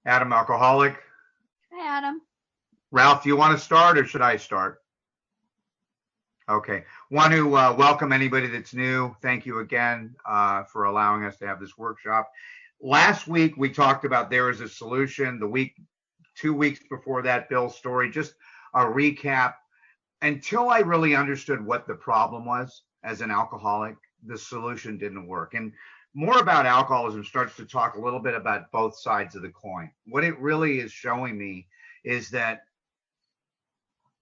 Adam, alcoholic. Hi, Adam. Ralph, do you want to start or should I start? Okay. Want to welcome anybody that's new. Thank you again for allowing us to have this workshop. Last week we talked about there is a solution. The week, 2 weeks before that, Bill's story. Just a recap. Until I really understood what the problem was as an alcoholic, the solution didn't work. And more about alcoholism starts to talk a little bit about both sides of the coin. What it really is showing me is that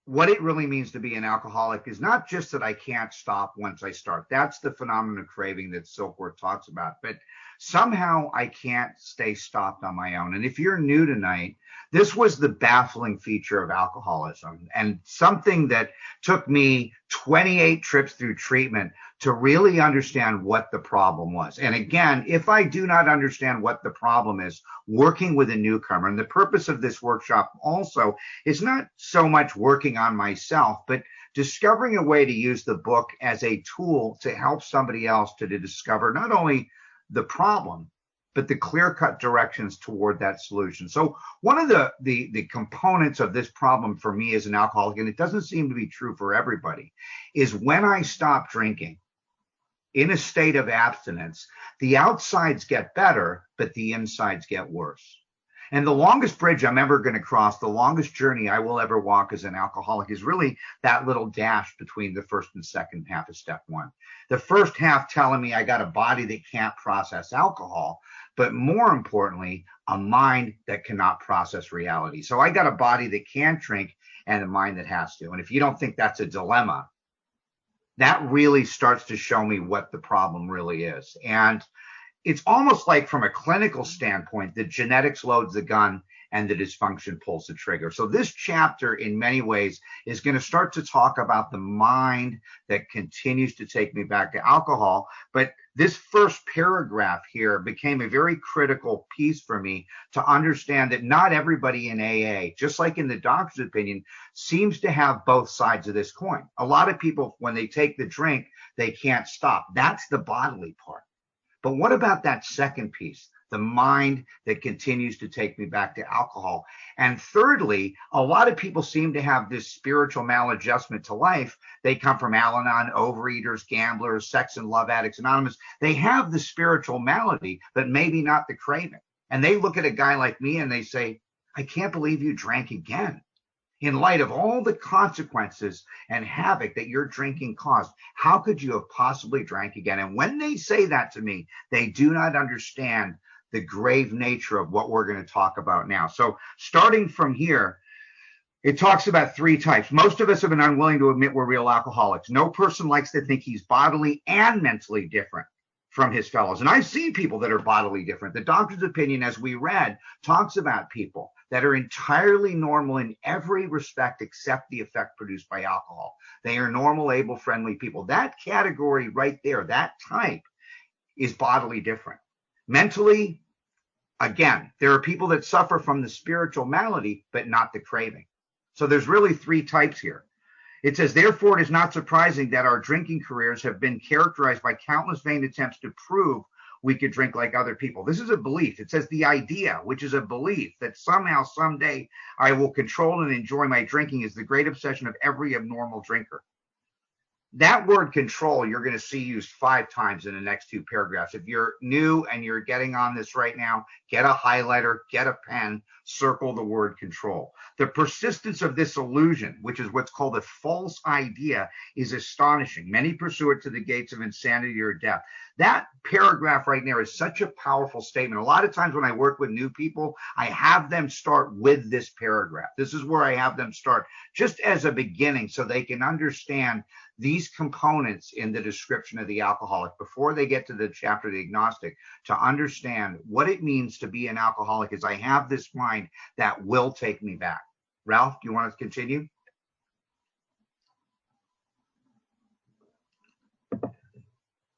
what it really means to be an alcoholic is not just that I can't stop once I start. That's the phenomenon of craving that Silkworth talks about. But somehow I can't stay stopped on my own. And if you're new tonight, this was the baffling feature of alcoholism and something that took me 28 trips through treatment to really understand what the problem was. And again, if I do not understand what the problem is, working with a newcomer, and the purpose of this workshop also is not so much working on myself, but discovering a way to use the book as a tool to help somebody else to discover not only the problem, but the clear-cut directions toward that solution. So one of the components of this problem for me as an alcoholic, and it doesn't seem to be true for everybody, is when I stop drinking in a state of abstinence, the outsides get better, but the insides get worse. And the longest bridge I'm ever going to cross, the longest journey I will ever walk as an alcoholic is really that little dash between the first and second half of step one. The first half telling me I got a body that can't process alcohol, but more importantly, a mind that cannot process reality. So I got a body that can't drink and a mind that has to. And if you don't think that's a dilemma, that really starts to show me what the problem really is. And it's almost like from a clinical standpoint, the genetics loads the gun and the dysfunction pulls the trigger. So this chapter in many ways is going to start to talk about the mind that continues to take me back to alcohol. But this first paragraph here became a very critical piece for me to understand that not everybody in AA, just like in the doctor's opinion, seems to have both sides of this coin. A lot of people, when they take the drink, they can't stop. That's the bodily part. But what about that second piece, the mind that continues to take me back to alcohol? And thirdly, a lot of people seem to have this spiritual maladjustment to life. They come from Al-Anon, overeaters, gamblers, sex and love addicts anonymous. They have the spiritual malady, but maybe not the craving. And they look at a guy like me and they say, I can't believe you drank again. In light of all the consequences and havoc that your drinking caused, how could you have possibly drank again? And when they say that to me, they do not understand the grave nature of what we're going to talk about now. So starting from here, it talks about three types. Most of us have been unwilling to admit we're real alcoholics. No person likes to think he's bodily and mentally different from his fellows. And I've seen people that are bodily different. The doctor's opinion, as we read, talks about people that are entirely normal in every respect except the effect produced by alcohol. They are normal, able, friendly people. That category right there, that type, is bodily different. Mentally, again, there are people that suffer from the spiritual malady, but not the craving. So there's really three types here. It says, therefore, it is not surprising that our drinking careers have been characterized by countless vain attempts to prove we could drink like other people. This is a belief. It says the idea, which is a belief that somehow, someday, I will control and enjoy my drinking is the great obsession of every abnormal drinker. That word control, you're going to see used 5 times in the next 2 paragraphs. If you're new and you're getting on this right now, get a highlighter, get a pen, circle the word control. The persistence of this illusion, which is what's called a false idea, is astonishing. Many pursue it to the gates of insanity or death. That paragraph right there is such a powerful statement. A lot of times when I work with new people, I have them start with this paragraph. This is where I have them start, just as a beginning, so they can understand these components in the description of the alcoholic before they get to the chapter of the agnostic, to understand what it means to be an alcoholic is I have this mind that will take me back. Ralph, do you want to continue?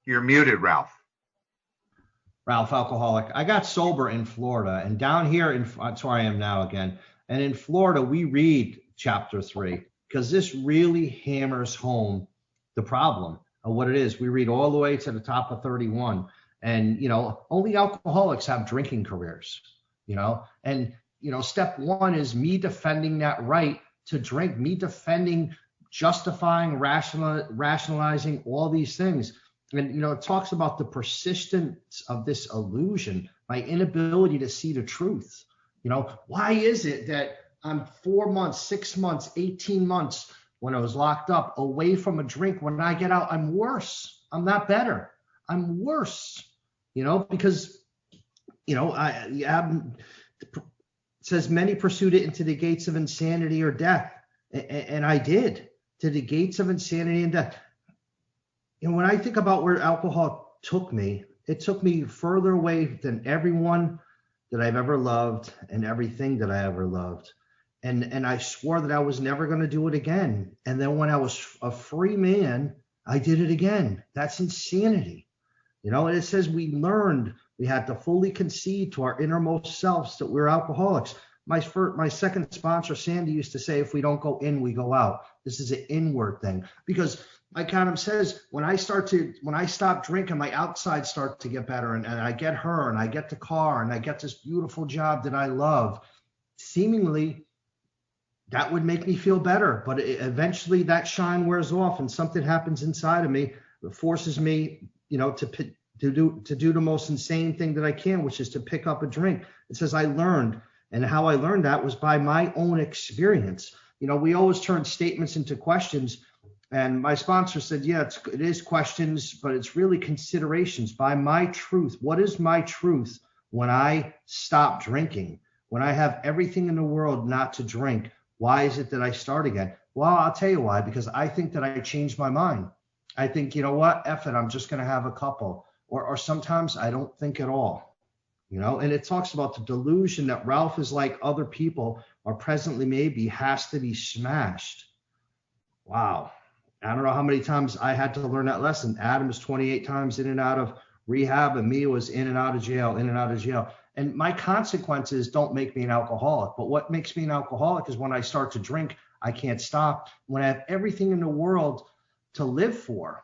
You're muted, Ralph. Ralph, alcoholic. I got sober in Florida, and down here, that's where I am now again. And in Florida, we read chapter 3 because this really hammers home the problem of what it is. We read all the way to the top of 31. And, only alcoholics have drinking careers. And, step one is me defending that right to drink, me defending, justifying, rationalizing all these things. And, it talks about the persistence of this illusion, my inability to see the truth. Why is it that I'm 4 months, 6 months, 18 months when I was locked up away from a drink? When I get out, I'm worse. I'm not better. I'm worse, because, it says many pursued it into the gates of insanity or death. And I did, to the gates of insanity and death. When I think about where alcohol took me, it took me further away than everyone that I've ever loved and everything that I ever loved. And I swore that I was never going to do it again. And then when I was a free man, I did it again. That's insanity. And it says we had to fully concede to our innermost selves that we're alcoholics. My second sponsor, Sandy, used to say, if we don't go in, we go out. This is an inward thing. Because like Adam says, when I stop drinking, my outside starts to get better, and I get her, and I get the car, and I get this beautiful job that I love. Seemingly, that would make me feel better. But eventually that shine wears off, and something happens inside of me that forces me, to do the most insane thing that I can, which is to pick up a drink. It says I learned, and how I learned that was by my own experience. We always turn statements into questions, and my sponsor said, yeah, it is questions, but it's really considerations by my truth. What is my truth when I stop drinking? When I have everything in the world not to drink, why is it that I start again? Well, I'll tell you why, because I think that I changed my mind. I think, F it, I'm just going to have a couple. Or sometimes I don't think at all, and it talks about the delusion that Ralph is like other people or presently maybe has to be smashed. Wow. I don't know how many times I had to learn that lesson. Adam is 28 times in and out of rehab, and me was in and out of jail, in and out of jail. And my consequences don't make me an alcoholic. But what makes me an alcoholic is when I start to drink, I can't stop. When I have everything in the world to live for,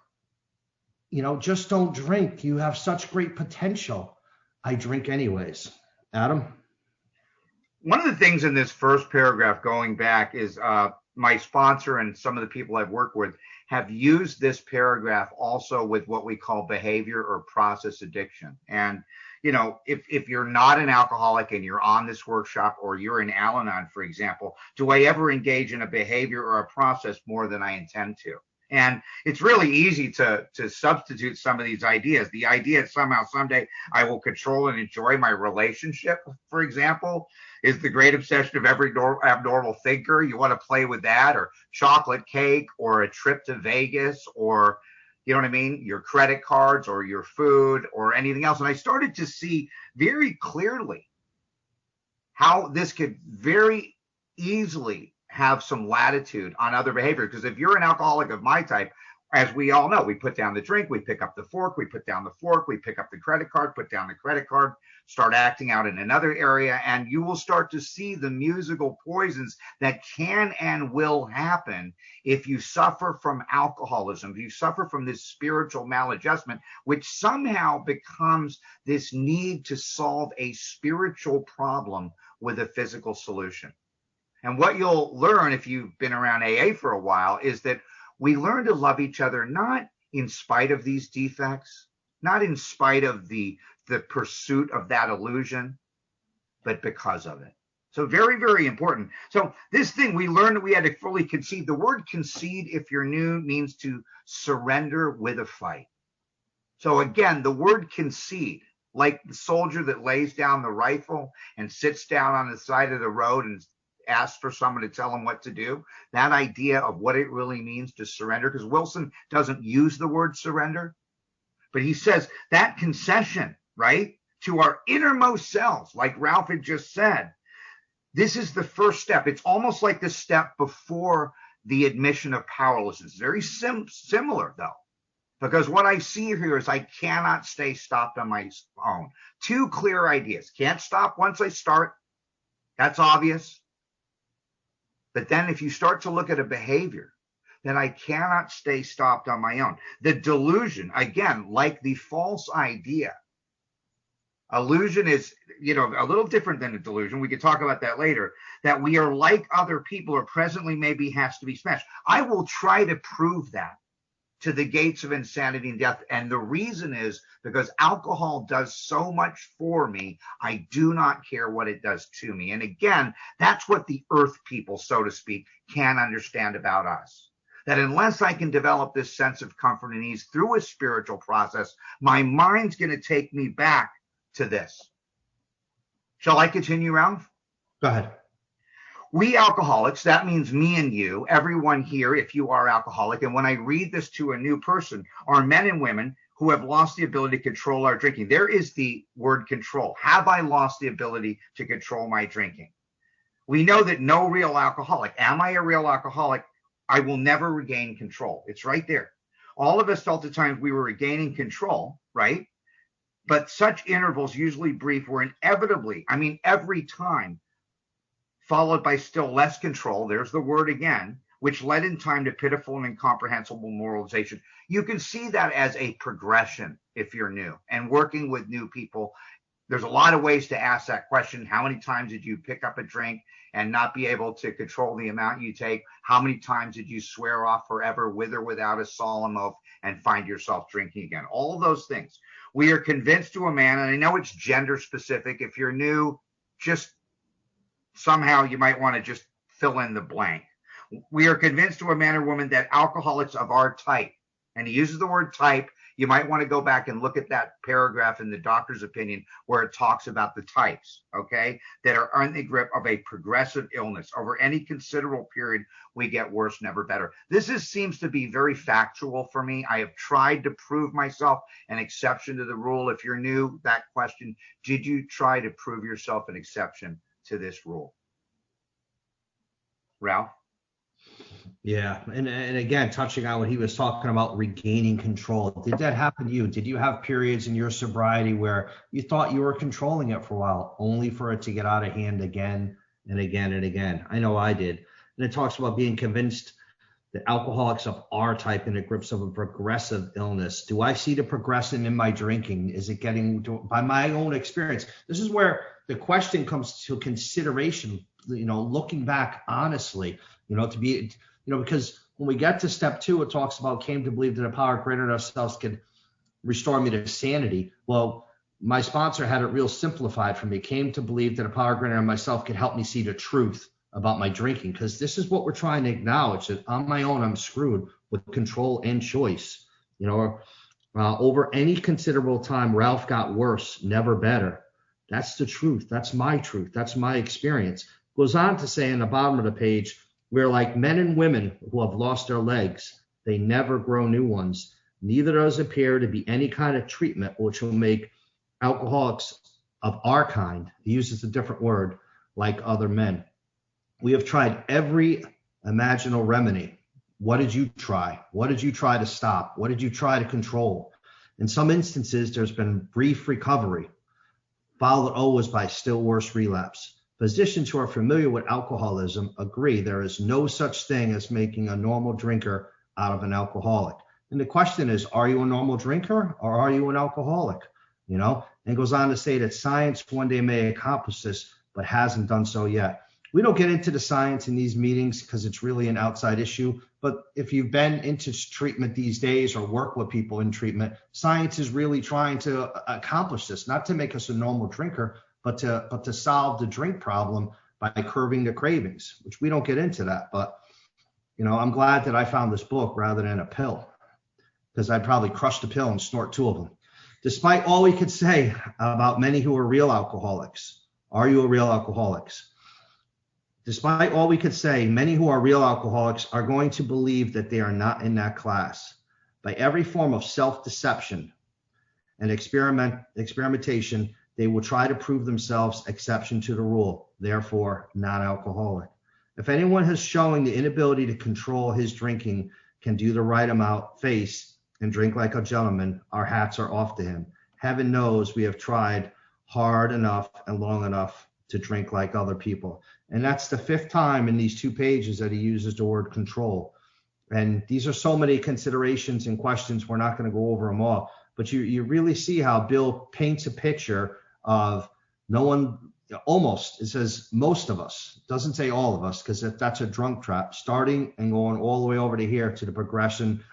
just don't drink. You have such great potential. I drink anyways. Adam? One of the things in this first paragraph going back is my sponsor and some of the people I've worked with have used this paragraph also with what we call behavior or process addiction. And, if you're not an alcoholic and you're on this workshop, or you're in Al-Anon, for example, do I ever engage in a behavior or a process more than I intend to? And it's really easy to substitute some of these ideas. The idea that somehow someday I will control and enjoy my relationship, for example, is the great obsession of every abnormal thinker. You want to play with that, or chocolate cake, or a trip to Vegas, or, your credit cards, or your food, or anything else. And I started to see very clearly how this could very easily have some latitude on other behavior. Because if you're an alcoholic of my type, as we all know, we put down the drink, we pick up the fork, we put down the fork, we pick up the credit card, put down the credit card, start acting out in another area, and you will start to see the musical poisons that can and will happen if you suffer from alcoholism, if you suffer from this spiritual maladjustment, which somehow becomes this need to solve a spiritual problem with a physical solution. And what you'll learn if you've been around AA for a while is that we learn to love each other not in spite of these defects, not in spite of the pursuit of that illusion, but because of it. So very, very important. So this thing, we learned that we had to fully concede. The word concede, if you're new, means to surrender with a fight. So again, the word concede, like the soldier that lays down the rifle and sits down on the side of the road and asks for someone to tell him what to do, that idea of what it really means to surrender, because Wilson doesn't use the word surrender, but he says that concession, right, to our innermost selves, like Ralph had just said, this is the first step. It's almost like the step before the admission of powerlessness. Very similar, though, because what I see here is I cannot stay stopped on my own. Two clear ideas. Can't stop once I start. That's obvious. But then if you start to look at a behavior, then I cannot stay stopped on my own. The delusion, again, like the false idea Illusion is, a little different than a delusion. We could talk about that later. That we are like other people or presently maybe has to be smashed. I will try to prove that to the gates of insanity and death. And the reason is because alcohol does so much for me. I do not care what it does to me. And again, that's what the earth people, so to speak, can understand about us. That unless I can develop this sense of comfort and ease through a spiritual process, my mind's going to take me back to this. Shall I continue, Ralph? Go ahead. We alcoholics, that means me and you, everyone here, if you are alcoholic, and when I read this to a new person, are men and women who have lost the ability to control our drinking. There is the word control. Have I lost the ability to control my drinking? We know that no real alcoholic, am I a real alcoholic? I will never regain control. It's right there. All of us felt at times we were regaining control, right? But such intervals, usually brief, were inevitably, every time, followed by still less control, there's the word again, which led in time to pitiful and incomprehensible moralization. You can see that as a progression if you're new and working with new people. There's a lot of ways to ask that question. How many times did you pick up a drink and not be able to control the amount you take? How many times did you swear off forever with or without a solemn oath and find yourself drinking again? All of those things. We are convinced to a man, and I know it's gender specific. If you're new, just somehow you might want to just fill in the blank. We are convinced to a man or woman that alcoholics of our type, and he uses the word type. You might want to go back and look at that paragraph in the doctor's opinion where it talks about the types, okay, that are under the grip of a progressive illness. Over any considerable period, we get worse, never better. This seems to be very factual for me. I have tried to prove myself an exception to the rule. If you're new, that question, did you try to prove yourself an exception to this rule? Ralph? Yeah. And again, touching on what he was talking about, regaining control. Did that happen to you? Did you have periods in your sobriety where you thought you were controlling it for a while, only for it to get out of hand again and again and again? I know I did. And it talks about being convinced that alcoholics of our type in the grips of a progressive illness. Do I see the progression in my drinking? Is it getting to, by my own experience? This is where the question comes to consideration, looking back honestly, to be, because when we get to step 2, it talks about came to believe that a power greater than ourselves could restore me to sanity. Well, my sponsor had it real simplified for me. Came to believe that a power greater than myself could help me see the truth about my drinking, because this is what we're trying to acknowledge, that on my own, I'm screwed with control and choice. Over any considerable time, Ralph got worse, never better. That's the truth. That's my truth. That's my experience. Goes on to say in the bottom of the page, we're like men and women who have lost their legs. They never grow new ones. Neither does appear to be any kind of treatment which will make alcoholics of our kind, he uses a different word, like other men. We have tried every imaginable remedy. What did you try? What did you try to stop? What did you try to control? In some instances, there's been brief recovery, followed always by still worse relapse. Physicians who are familiar with alcoholism agree there is no such thing as making a normal drinker out of an alcoholic. And the question is, are you a normal drinker or are you an alcoholic? And goes on to say that science one day may accomplish this, but hasn't done so yet. We don't get into the science in these meetings because it's really an outside issue. But if you've been into treatment these days or work with people in treatment, science is really trying to accomplish this, not to make us a normal drinker, but to solve the drink problem by curbing the cravings, which we don't get into that. But, I'm glad that I found this book rather than a pill, because I'd probably crush the pill and snort 2 of them. Despite all we could say about many who are real alcoholics, are you a real alcoholic? Despite all we could say, many who are real alcoholics are going to believe that they are not in that class. By every form of self-deception and experimentation, they will try to prove themselves exception to the rule, therefore non-alcoholic. If anyone has shown the inability to control his drinking, can do the right amount, face, and drink like a gentleman, our hats are off to him. Heaven knows we have tried hard enough and long enough to drink like other people. And that's the 5th time in these 2 pages that he uses the word control. And these are so many considerations and questions. We're not going to go over them all, but you really see how Bill paints a picture of no one, almost, it says most of us, it doesn't say all of us, because that's a drunk trap, starting and going all the way over to here to the progression,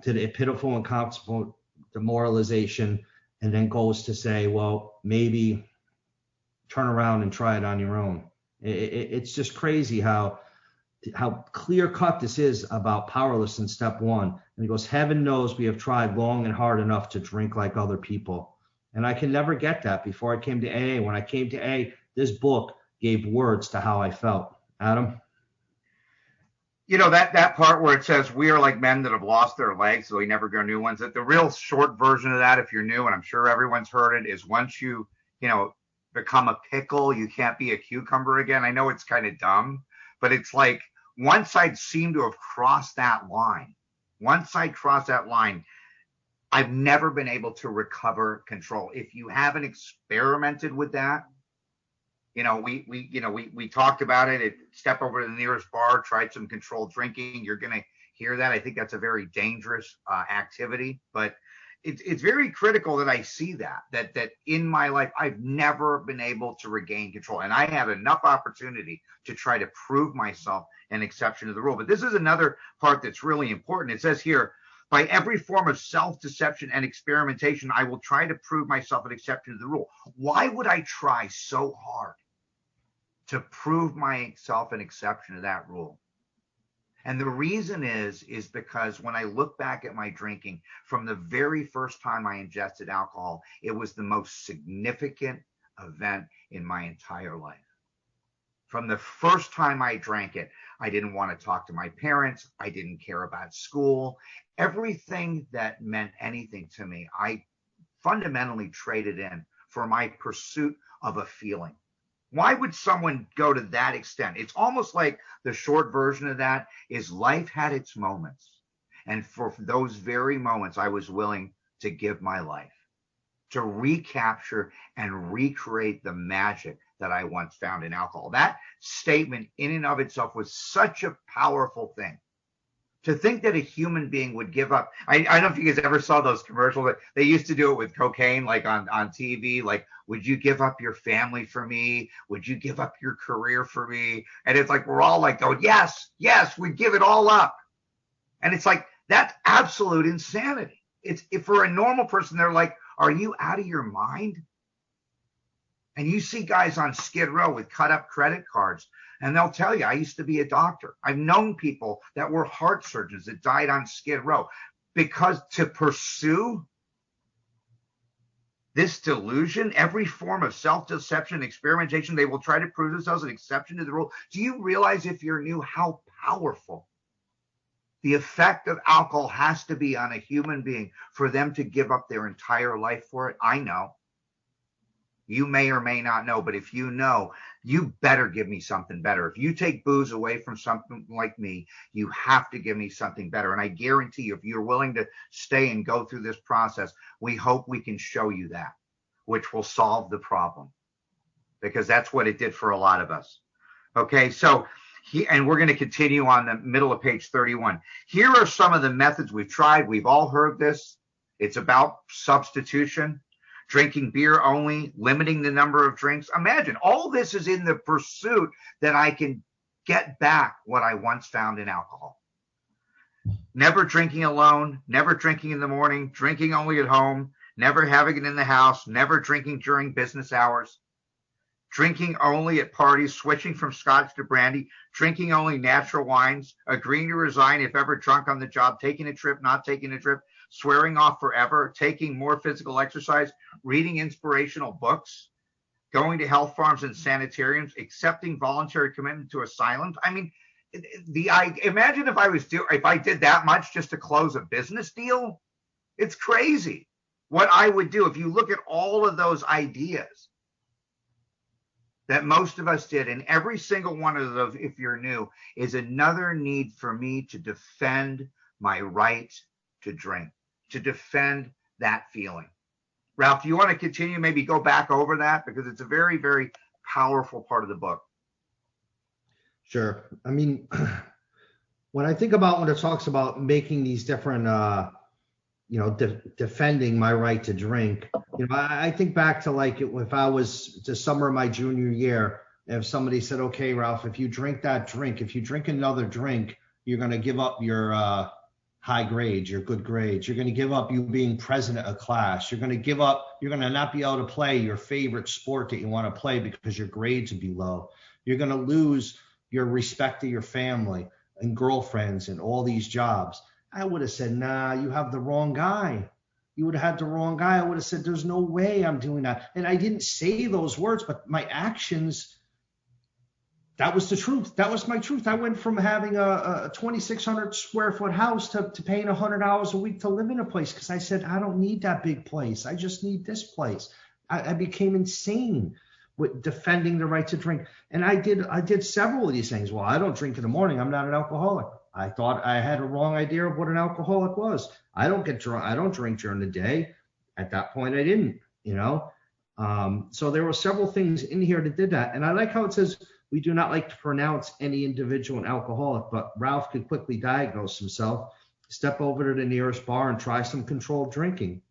to the pitiful and consequent demoralization, and then goes to say, well, maybe turn around and try it on your own. It's just crazy how clear cut this is about powerless in step one. And he goes, heaven knows we have tried long and hard enough to drink like other people. And I can never get that before I came to AA. When I came to AA, this book gave words to how I felt. Adam? That part where it says we are like men that have lost their legs, so we never grow new ones. That the real short version of that, if you're new, and I'm sure everyone's heard it, is once you become a pickle, you can't be a cucumber again. I know it's kind of dumb, but it's like once I seem to have crossed that line, I've never been able to recover control. If you haven't experimented with that, we talked about it. Step over to the nearest bar, tried some controlled drinking. You're going to hear that. I think that's a very dangerous activity, but it's very critical that I see that in my life, I've never been able to regain control. And I had enough opportunity to try to prove myself an exception to the rule. But this is another part that's really important. It says here, by every form of self-deception and experimentation, I will try to prove myself an exception to the rule. Why would I try so hard to prove myself an exception to that rule? And the reason is because when I look back at my drinking, from the very first time I ingested alcohol, it was the most significant event in my entire life. From the first time I drank it, I didn't want to talk to my parents. I didn't care about school. Everything that meant anything to me, I fundamentally traded in for my pursuit of a feeling. Why would someone go to that extent? It's almost like the short version of that is life had its moments. And for those very moments, I was willing to give my life to recapture and recreate the magic that I once found in alcohol. That statement in and of itself was such a powerful thing. To think that a human being would give up. I don't know if you guys ever saw those commercials, but they used to do it with cocaine, like on TV, like, would you give up your family for me? Would you give up your career for me? And it's like, we're all like, going, yes, we'd give it all up. And it's like, that's absolute insanity. If for a normal person, they're like, are you out of your mind? And you see guys on Skid Row with cut up credit cards, and they'll tell you, I used to be a doctor. I've known people that were heart surgeons that died on Skid Row because to pursue this delusion, every form of self-deception, experimentation, they will try to prove themselves an exception to the rule. Do you realize, if you're new, how powerful the effect of alcohol has to be on a human being for them to give up their entire life for it? I know. You may or may not know, but if you know, you better give me something better. If you take booze away from something like me, you have to give me something better. And I guarantee you, if you're willing to stay and go through this process, we hope we can show you that, which will solve the problem, because that's what it did for a lot of us. Okay, so and we're going to continue on the middle of page 31. Here are some of the methods we've tried. We've all heard this. It's about substitution. Drinking beer only, limiting the number of drinks. Imagine, all this is in the pursuit that I can get back what I once found in alcohol. Never drinking alone, never drinking in the morning, drinking only at home, never having it in the house, never drinking during business hours, drinking only at parties, switching from scotch to brandy, drinking only natural wines, agreeing to resign if ever drunk on the job, taking a trip, not taking a trip, swearing off forever, taking more physical exercise, reading inspirational books, going to health farms and sanitariums, accepting voluntary commitment to asylums. I mean, imagine if I did that much just to close a business deal. It's crazy what I would do if you look at all of those ideas that most of us did. And every single one of those, if you're new, is another need for me to defend my right to drink, to defend that feeling. Ralph, do you want to continue, maybe go back over that? Because it's a very, very powerful part of the book. Sure. I mean, when I think about when it talks about making these different defending my right to drink. I think back to like if I was the summer of my junior year, if somebody said, okay, Ralph, if you drink another drink, you're going to give up your high grades, your good grades. You're going to give up you being president of class. You're going to not be able to play your favorite sport that you want to play because your grades would be low. You're going to lose your respect to your family and girlfriends and all these jobs. I would have said, nah, you have the wrong guy. You would have had the wrong guy. I would have said, there's no way I'm doing that. And I didn't say those words, but my actions, that was the truth. That was my truth. I went from having a 2,600 square foot house to paying $100 a week to live in a place because I said, I don't need that big place. I just need this place. I became insane with defending the right to drink. And I did several of these things. Well, I don't drink in the morning. I'm not an alcoholic. I thought I had a wrong idea of what an alcoholic was. I don't get drunk. I don't drink during the day. At that point, I didn't, So there were several things in here that did that. And I like how it says, we do not like to pronounce any individual an alcoholic, but Ralph could quickly diagnose himself, step over to the nearest bar and try some controlled drinking.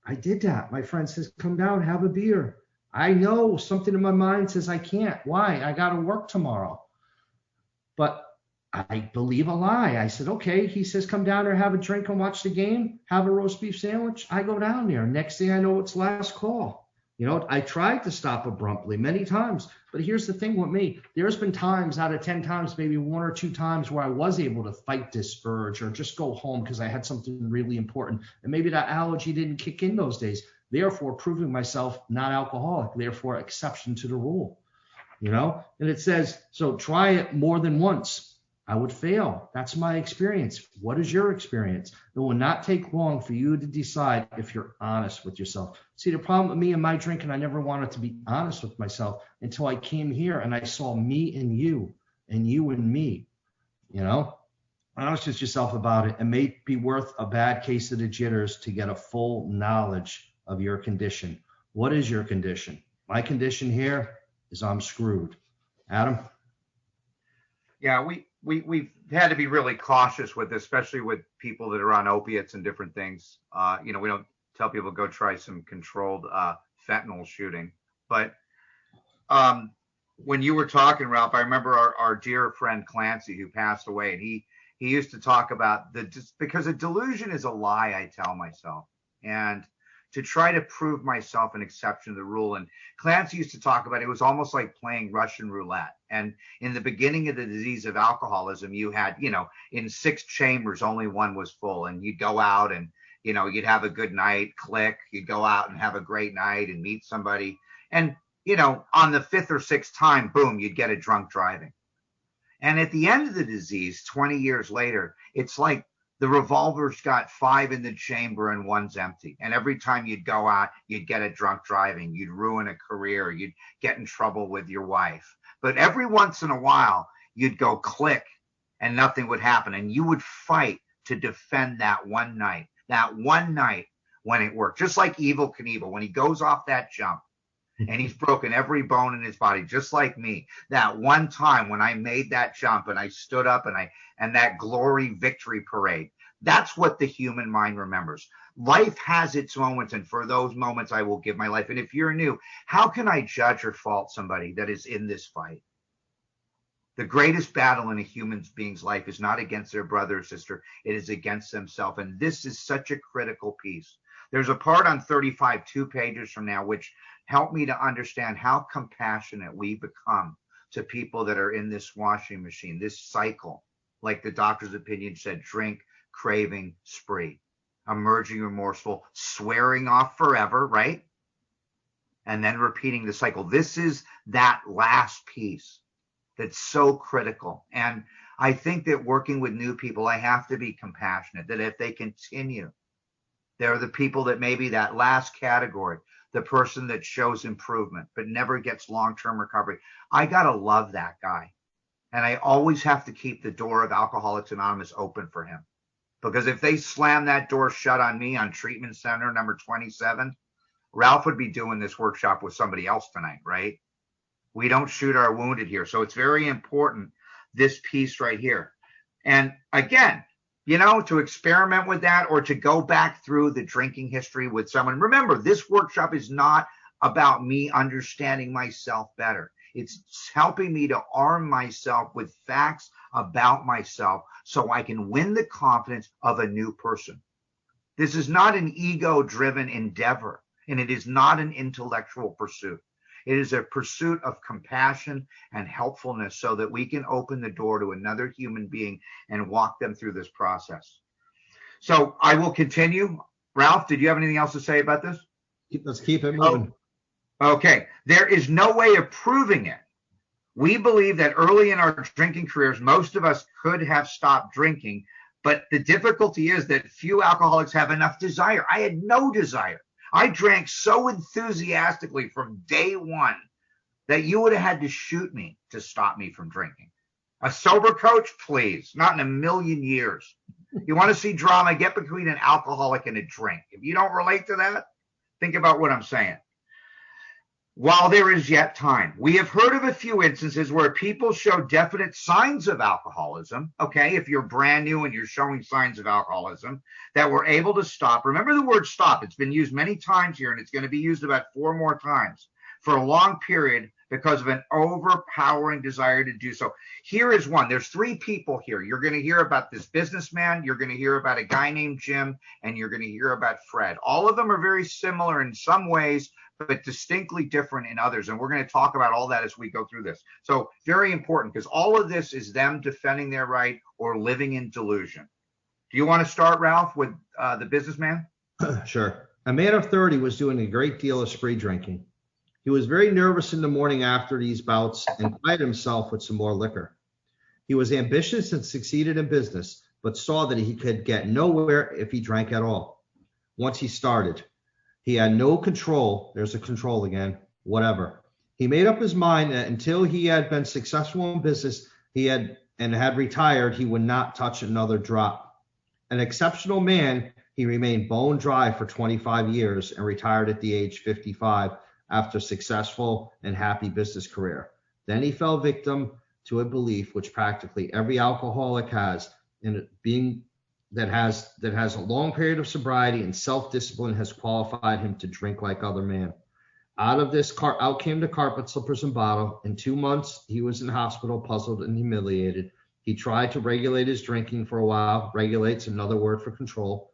I did that. My friend says, come down, have a beer. I know something in my mind says I can't. Why? I got to work tomorrow. But I believe a lie. I said, okay. He says, come down there, have a drink and watch the game, have a roast beef sandwich. I go down there. Next thing I know, it's last call. I tried to stop abruptly many times, but here's the thing with me. There's been times out of 10 times, maybe 1 or 2 times where I was able to fight this urge or just go home because I had something really important. And maybe that allergy didn't kick in those days. Therefore, proving myself not alcoholic, therefore exception to the rule, And it says, so try it more than once. I would fail. That's my experience. What is your experience? It will not take long for you to decide if you're honest with yourself. See, the problem with me and my drinking, I never wanted to be honest with myself until I came here and I saw me and you and me, Honest with yourself about it. It may be worth a bad case of the jitters to get a full knowledge of your condition. What is your condition? My condition here is I'm screwed. Adam? Yeah, we've had to be really cautious with this, especially with people that are on opiates and different things. We don't tell people to go try some controlled fentanyl shooting. But when you were talking, Ralph, I remember our dear friend Clancy, who passed away, and he used to talk about because a delusion is a lie, I tell myself, and to try to prove myself an exception to the rule. And Clancy used to talk about it was almost like playing Russian roulette. And in the beginning of the disease of alcoholism, you had, in 6 chambers, only 1 was full. And you'd go out and, you'd have a good night, click, you'd go out and have a great night and meet somebody. And, on the 5th or 6th time, boom, you'd get a drunk driving. And at the end of the disease, 20 years later, it's like the revolver's got 5 in the chamber and 1's empty. And every time you'd go out, you'd get a drunk driving. You'd ruin a career. You'd get in trouble with your wife. But every once in a while, you'd go click and nothing would happen. And you would fight to defend that one night when it worked. Just like Evel Knievel, when he goes off that jump and he's broken every bone in his body, just like me. That one time when I made that jump and I stood up and that glory victory parade, that's what the human mind remembers. Life has its moments, and for those moments, I will give my life. And if you're new, how can I judge or fault somebody that is in this fight? The greatest battle in a human being's life is not against their brother or sister. It is against themselves. And this is such a critical piece. There's a part on 35, 2 pages from now, which helped me to understand how compassionate we become to people that are in this washing machine, this cycle, like the doctor's opinion said, drink, craving, spree, emerging remorseful, swearing off forever, right? And then repeating the cycle. This is that last piece that's so critical. And I think that working with new people, I have to be compassionate, that if they continue, they're the people that maybe that last category, the person that shows improvement but never gets long-term recovery. I got to love that guy. And I always have to keep the door of Alcoholics Anonymous open for him. Because if they slam that door shut on me on treatment center number 27, Ralph would be doing this workshop with somebody else tonight, right? We don't shoot our wounded here. So it's very important, this piece right here. And again, to experiment with that or to go back through the drinking history with someone. Remember, this workshop is not about me understanding myself better. It's helping me to arm myself with facts about myself so I can win the confidence of a new person. This is not an ego-driven endeavor, and it is not an intellectual pursuit. It is a pursuit of compassion and helpfulness so that we can open the door to another human being and walk them through this process. So I will continue. Ralph, did you have anything else to say about this? Let's keep it moving. Okay. There is no way of proving it. We believe that early in our drinking careers, most of us could have stopped drinking, but the difficulty is that few alcoholics have enough desire. I had no desire. I drank so enthusiastically from day one that you would have had to shoot me to stop me from drinking. A sober coach, please, not in a million years. You want to see drama, get between an alcoholic and a drink. If you don't relate to that, think about what I'm saying. While there is yet time, we have heard of a few instances where people show definite signs of alcoholism. Okay, if you're brand new and you're showing signs of alcoholism, that we're able to stop. Remember the word stop. It's been used many times here, and it's going to be used about 4 more times for a long period because of an overpowering desire to do so. Here is one. There's 3 people here. You're going to hear about this businessman. You're going to hear about a guy named Jim, and you're going to hear about Fred. All of them are very similar in some ways, but distinctly different in others. And we're going to talk about all that as we go through this. So very important, because all of this is them defending their right or living in delusion. Do you want to start, Ralph, with the businessman? Sure. A man of 30 was doing a great deal of spree drinking. He was very nervous in the morning after these bouts and quieted himself with some more liquor. He was ambitious and succeeded in business, but saw that he could get nowhere if he drank at all. Once he started, he had no control. There's a control again, whatever. He made up his mind that until he had been successful in business, had retired, he would not touch another drop. An exceptional man, he remained bone dry for 25 years and retired at the age 55 after a successful and happy business career. Then he fell victim to a belief which practically every alcoholic has, in being that has a long period of sobriety and self-discipline has qualified him to drink like other men. Out came the carpet slippers and bottle. In 2 months, he was in hospital, puzzled and humiliated. He tried to regulate his drinking for a while. Regulate's another word for control.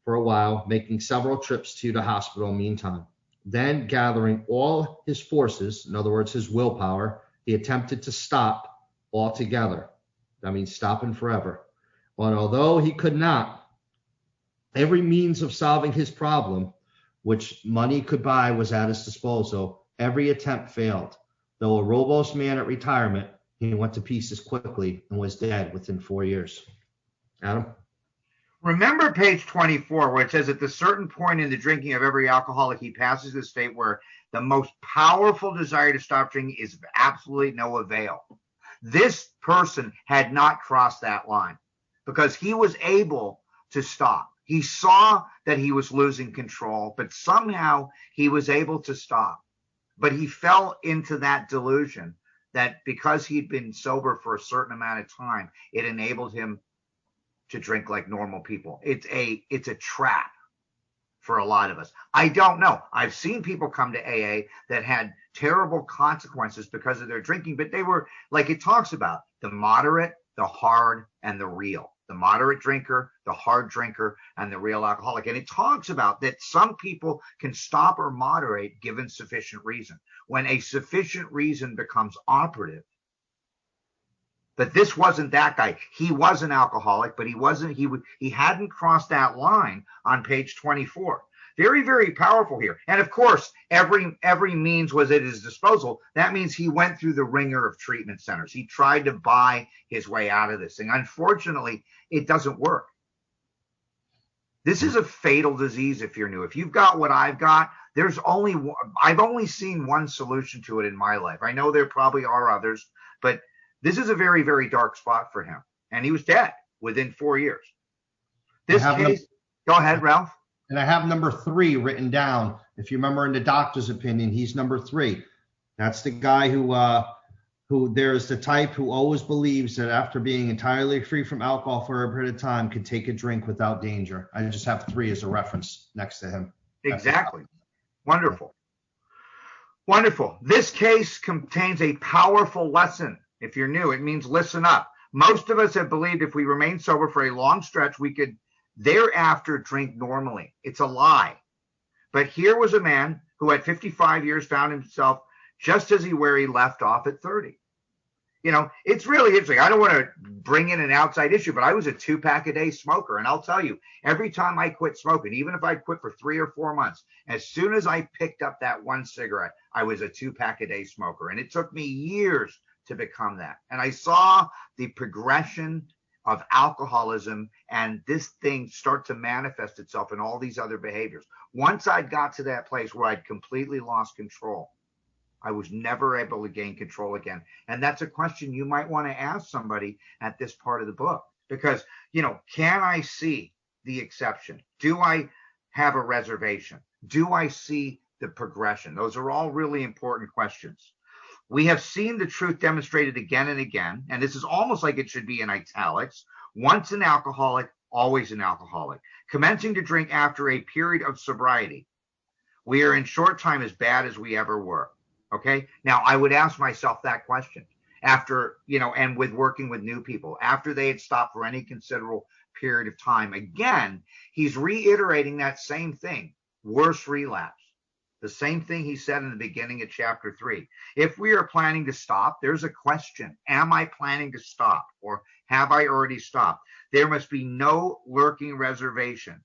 For a while, making several trips to the hospital meantime. Then, gathering all his forces, in other words, his willpower, he attempted to stop altogether. That means stopping forever. But although he could not, every means of solving his problem, which money could buy, was at his disposal. Every attempt failed. Though a robust man at retirement, he went to pieces quickly and was dead within 4 years. Adam? Remember page 24, where it says at the certain point in the drinking of every alcoholic, he passes the state where the most powerful desire to stop drinking is of absolutely no avail. This person had not crossed that line because he was able to stop. He saw that he was losing control, but somehow he was able to stop. But he fell into that delusion that because he'd been sober for a certain amount of time, it enabled him to drink like normal people. It's a trap for a lot of us. I don't know. I've seen people come to AA that had terrible consequences because of their drinking, but they were, like it talks about, the moderate, the hard, and the real. The moderate drinker, the hard drinker, and the real alcoholic. And it talks about that some people can stop or moderate given sufficient reason. When a sufficient reason becomes operative, but this wasn't that guy. He was an alcoholic, but he hadn't crossed that line on page 24. Very, very powerful here. And of course, every means was at his disposal. That means he went through the ringer of treatment centers. He tried to buy his way out of this thing. Unfortunately, it doesn't work. This is a fatal disease if you're new. If you've got what I've got, I've only seen one solution to it in my life. I know there probably are others, but this is a very, very dark spot for him. And he was dead within 4 years. Go ahead, Ralph. And I have number 3 written down. If you remember in the doctor's opinion, he's number 3. That's the guy who who there's the type who always believes that after being entirely free from alcohol for a period of time can take a drink without danger. I just have 3 as a reference next to him. Exactly. Wonderful. Wonderful. This case contains a powerful lesson. If you're new, it means listen up. Most of us have believed if we remain sober for a long stretch, we could thereafter drink normally. It's a lie. But here was a man who at 55 years found himself just as where he left off at 30. You know, it's really interesting. I don't want to bring in an outside issue, but I was a 2-pack a day smoker. And I'll tell you, every time I quit smoking, even if I quit for 3 or 4 months, as soon as I picked up that one cigarette, I was a 2-pack a day smoker. And it took me years to become that. And I saw the progression of alcoholism and this thing start to manifest itself in all these other behaviors. Once I got to that place where I'd completely lost control, I was never able to gain control again. And that's a question you might want to ask somebody at this part of the book, because, you know, can I see the exception? Do I have a reservation? Do I see the progression? Those are all really important questions. We have seen the truth demonstrated again and again, and this is almost like it should be in italics. Once an alcoholic, always an alcoholic. Commencing to drink after a period of sobriety. We are in short time as bad as we ever were. Okay. Now I would ask myself that question after, you know, and with working with new people, after they had stopped for any considerable period of time. Again, he's reiterating that same thing, worse relapse. The same thing he said in the beginning of chapter 3. If we are planning to stop, there's a question. Am I planning to stop, or have I already stopped? There must be no lurking reservation.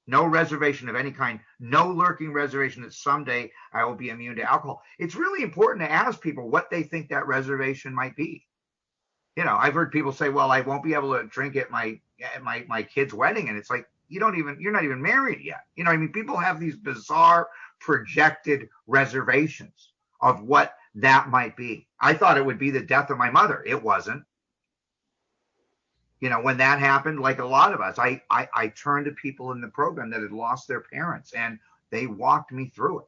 No reservation of any kind, no lurking reservation that someday I will be immune to alcohol. It's really important to ask people what they think that reservation might be. You know, I've heard people say, well, I won't be able to drink at my kid's wedding. And it's like, you're not even married yet. You know, I mean, people have these bizarre projected reservations of what that might be. I thought it would be the death of my mother. It wasn't. You know, when that happened, like a lot of us, I turned to people in the program that had lost their parents, and they walked me through it.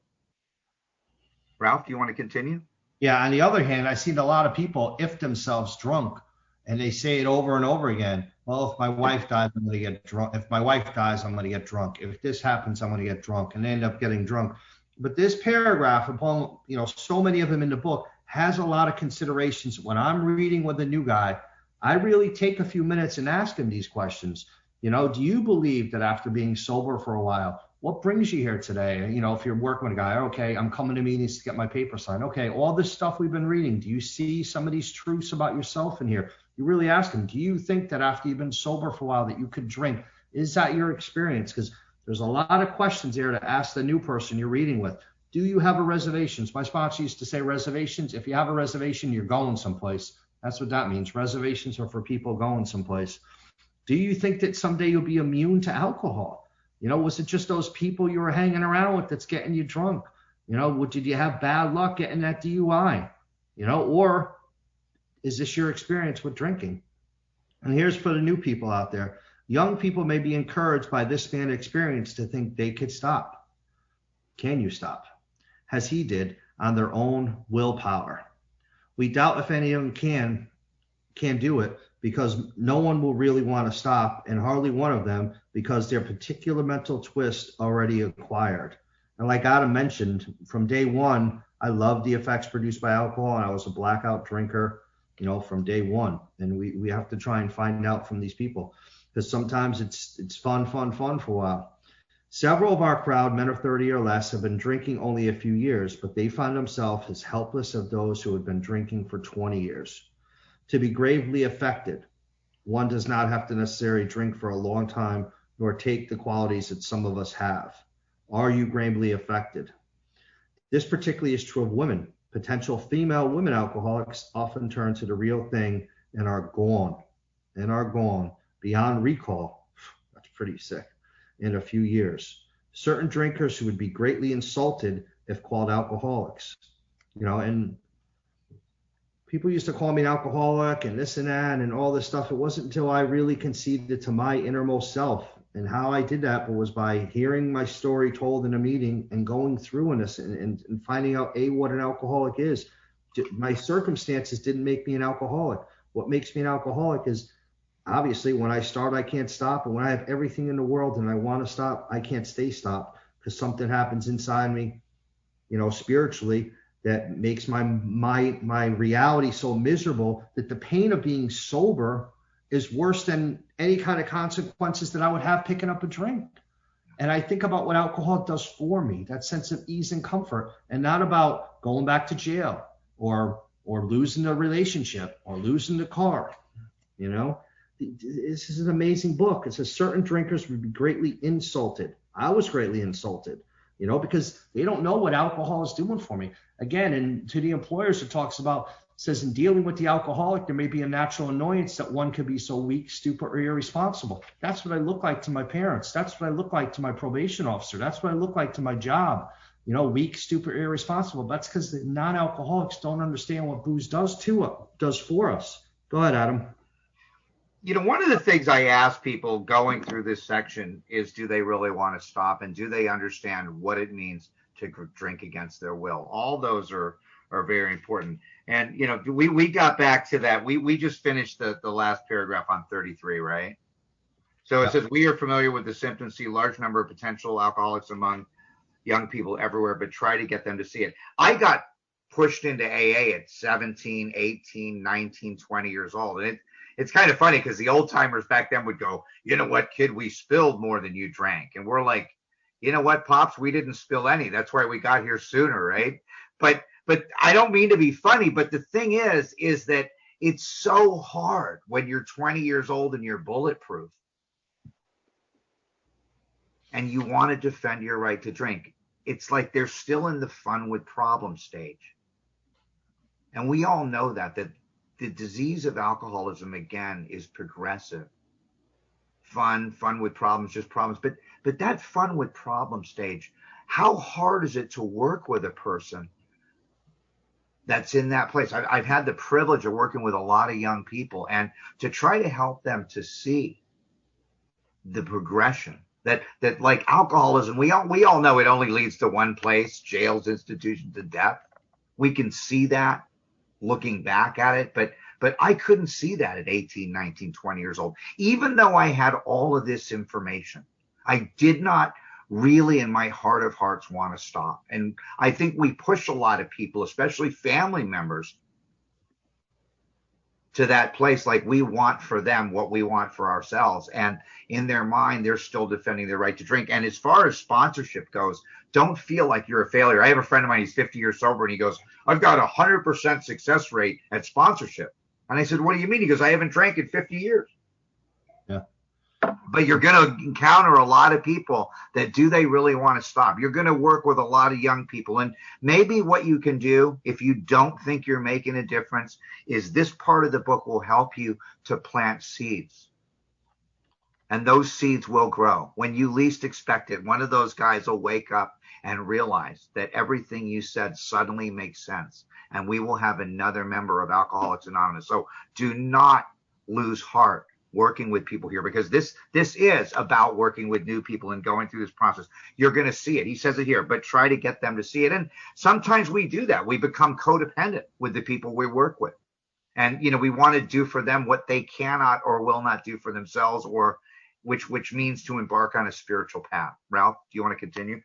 Ralph, do you want to continue? Yeah. On the other hand, I've seen a lot of people if themselves drunk, and they say it over and over again. Well, if my wife dies, I'm going to get drunk. If my wife dies, I'm going to get drunk. If this happens, I'm going to get drunk, and they end up getting drunk. But this paragraph, upon, you know, so many of them in the book, has a lot of considerations. When I'm reading with a new guy, I really take a few minutes and ask him these questions. You know, do you believe that after being sober for a while, what brings you here today? You know, if you're working with a guy, okay, I'm coming to meetings to get my paper signed. Okay, all this stuff we've been reading, do you see some of these truths about yourself in here? You really ask him, do you think that after you've been sober for a while that you could drink? Is that your experience? Because there's a lot of questions there to ask the new person you're reading with. Do you have a reservations? My sponsor used to say reservations. If you have a reservation, you're going someplace. That's what that means. Reservations are for people going someplace. Do you think that someday you'll be immune to alcohol? You know, was it just those people you were hanging around with that's getting you drunk? You know, did you have bad luck getting that DUI? You know, or is this your experience with drinking? And here's for the new people out there. Young people may be encouraged by this man's experience to think they could stop. Can you stop? As he did on their own willpower. We doubt if any of them can do it, because no one will really want to stop, and hardly one of them because their particular mental twist already acquired. And like Adam mentioned, from day one, I loved the effects produced by alcohol, and I was a blackout drinker, you know, from day one. And we have to try and find out from these people, because sometimes it's fun for a while. Several of our crowd, men of 30 or less, have been drinking only a few years, but they find themselves as helpless as those who have been drinking for 20 years. To be gravely affected, one does not have to necessarily drink for a long time, nor take the qualities that some of us have. Are you gravely affected? This particularly is true of women. Potential female women alcoholics often turn to the real thing and are gone beyond recall. That's pretty sick. In a few years. Certain drinkers who would be greatly insulted if called alcoholics. You know, and people used to call me an alcoholic and this and that and all this stuff. It wasn't until I really conceded to my innermost self. And how I did that was by hearing my story told in a meeting and going through in this and finding out, A, what an alcoholic is, My circumstances didn't make me an alcoholic. What makes me an alcoholic is obviously when I start, I can't stop. And when I have everything in the world and I want to stop, I can't stay stopped because something happens inside me, spiritually, that makes my reality so miserable that the pain of being sober is worse than any kind of consequences that I would have picking up a drink. And I think about what alcohol does for me, that sense of ease and comfort, and not about going back to jail or losing a relationship or losing the car. This is an amazing book. It says certain drinkers would be greatly insulted. I was greatly insulted, because they don't know what alcohol is doing for me. Again, and to the employers, it says in dealing with the alcoholic, there may be a natural annoyance that one could be so weak, stupid, or irresponsible. That's what I look like to my parents. That's what I look like to my probation officer. That's what I look like to my job. Weak, stupid, irresponsible. That's because the non-alcoholics don't understand what booze does for us. Go ahead, Adam. One of the things I ask people going through this section is, do they really want to stop, and do they understand what it means to drink against their will? All those are very important. And, we got back to that. We just finished the last paragraph on 33, right? So it says, we are familiar with the symptoms, see large number of potential alcoholics among young people everywhere, but try to get them to see it. I got pushed into AA at 17, 18, 19, 20 years old. And it's kind of funny because the old timers back then would go, you know what, kid, we spilled more than you drank. And we're like, you know what, Pops, we didn't spill any. That's why we got here sooner, right? But I don't mean to be funny, but the thing is that it's so hard when you're 20 years old and you're bulletproof and you want to defend your right to drink. It's like they're still in the fun with problem stage. And we all know that the disease of alcoholism, again, is progressive. Fun with problems, just problems. But that fun with problem stage, how hard is it to work with a person that's in that place? I've had the privilege of working with a lot of young people, and to try to help them to see the progression that like alcoholism, we all know it only leads to one place: jails, institutions, and death. We can see that looking back at it, but I couldn't see that at 18, 19, 20 years old. Even though I had all of this information, I did not really in my heart of hearts want to stop. And I think we push a lot of people, especially family members, to that place like we want for them what we want for ourselves. And in their mind, they're still defending their right to drink. And as far as sponsorship goes, don't feel like you're a failure. I have a friend of mine, he's 50 years sober, and he goes, I've got 100% success rate at sponsorship. And I said, what do you mean? He goes, I haven't drank in 50 years. Yeah. But you're going to encounter a lot of people that do they really want to stop? You're going to work with a lot of young people. And maybe what you can do, if you don't think you're making a difference, is this part of the book will help you to plant seeds. And those seeds will grow. When you least expect it, one of those guys will wake up and realize that everything you said suddenly makes sense. And we will have another member of Alcoholics Anonymous. So do not lose heart working with people here, because this is about working with new people and going through this process. You're going to see it. He says it here, but try to get them to see it. And sometimes we do that. We become codependent with the people we work with. And, we want to do for them what they cannot or will not do for themselves, or which means to embark on a spiritual path. Ralph, do you want to continue?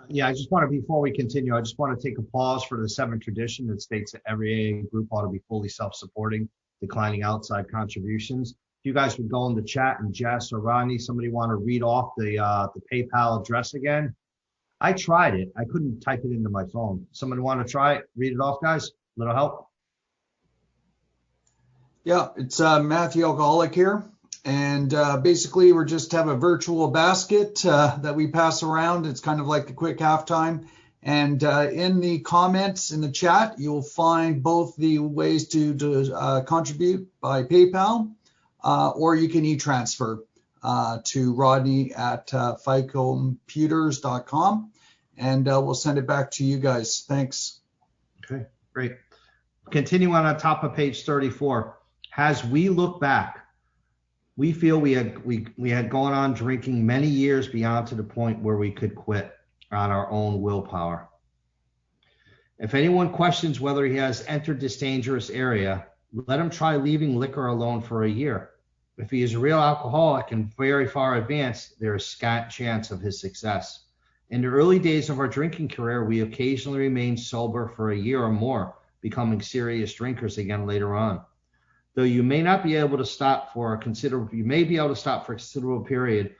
Yeah, before we continue, I just want to take a pause for the seventh tradition that states that every AA group ought to be fully self-supporting, declining outside contributions. If you guys would go in the chat, and Jess or Rodney, somebody want to read off the PayPal address again? I tried it. I couldn't type it into my phone. Somebody want to try it? Read it off, guys? Little help? Yeah, it's Matthew Alcoholic here. And basically, we just have a virtual basket that we pass around. It's kind of like the quick halftime. And in the comments in the chat, you'll find both the ways to contribute by PayPal, or you can e-transfer to Rodney at ficomputers.com, and we'll send it back to you guys. Thanks. Okay, great. Continuing on top of page 34, as we look back, we feel we had gone on drinking many years beyond to the point where we could quit on our own willpower. If anyone questions whether he has entered this dangerous area, let him try leaving liquor alone for a year. If he is a real alcoholic and very far advanced, there is scant chance of his success. In the early days of our drinking career, we occasionally remained sober for a year or more, becoming serious drinkers again later on. Though you may not be able to stop for a considerable, you may be able to stop for a considerable period,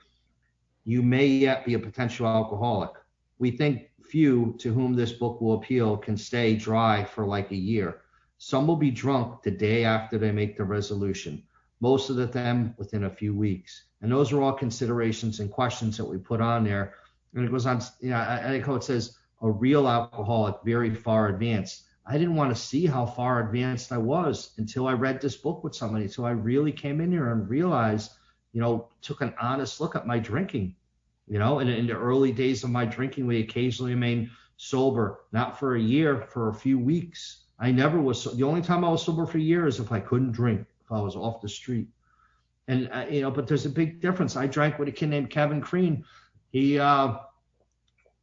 you may yet be a potential alcoholic. We think few to whom this book will appeal can stay dry for like a year. Some will be drunk the day after they make the resolution, most of them within a few weeks. And those are all considerations and questions that we put on there. And it goes on, I think how it says, a real alcoholic, very far advanced. I didn't want to see how far advanced I was until I read this book with somebody. So I really came in here and realized, took an honest look at my drinking. And in the early days of my drinking, we occasionally remained sober, not for a year, for a few weeks. I never was. The only time I was sober for a year is if I couldn't drink, if I was off the street. And, but there's a big difference. I drank with a kid named Kevin Crean. He got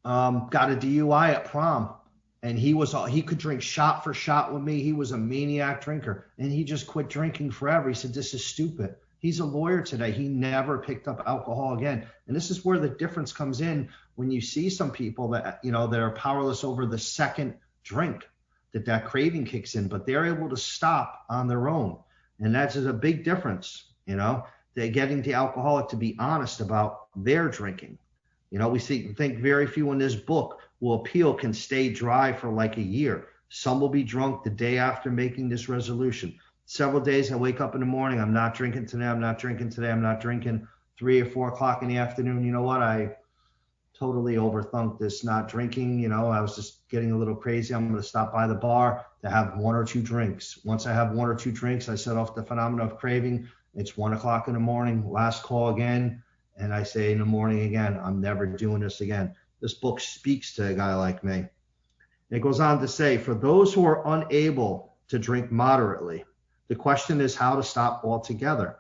a DUI at prom, and he could drink shot for shot with me. He was a maniac drinker, and he just quit drinking forever. He said, this is stupid. He's a lawyer today. He never picked up alcohol again. And this is where the difference comes in when you see some people that, that are powerless over the second drink, that craving kicks in, but they're able to stop on their own. And that's a big difference, they're getting the alcoholic to be honest about their drinking. We think very few in this book will appeal can stay dry for like a year. Some will be drunk the day after making this resolution. Several days I wake up in the morning, I'm not drinking today, I'm not drinking today, I'm not drinking. 3 or 4 o'clock in the afternoon, you know what? I totally overthunk this not drinking. I was just getting a little crazy. I'm going to stop by the bar to have 1 or 2 drinks. Once I have 1 or 2 drinks, I set off the phenomenon of craving. It's 1 o'clock in the morning, last call again. And I say in the morning again, I'm never doing this again. This book speaks to a guy like me. It goes on to say, for those who are unable to drink moderately, the question is how to stop altogether.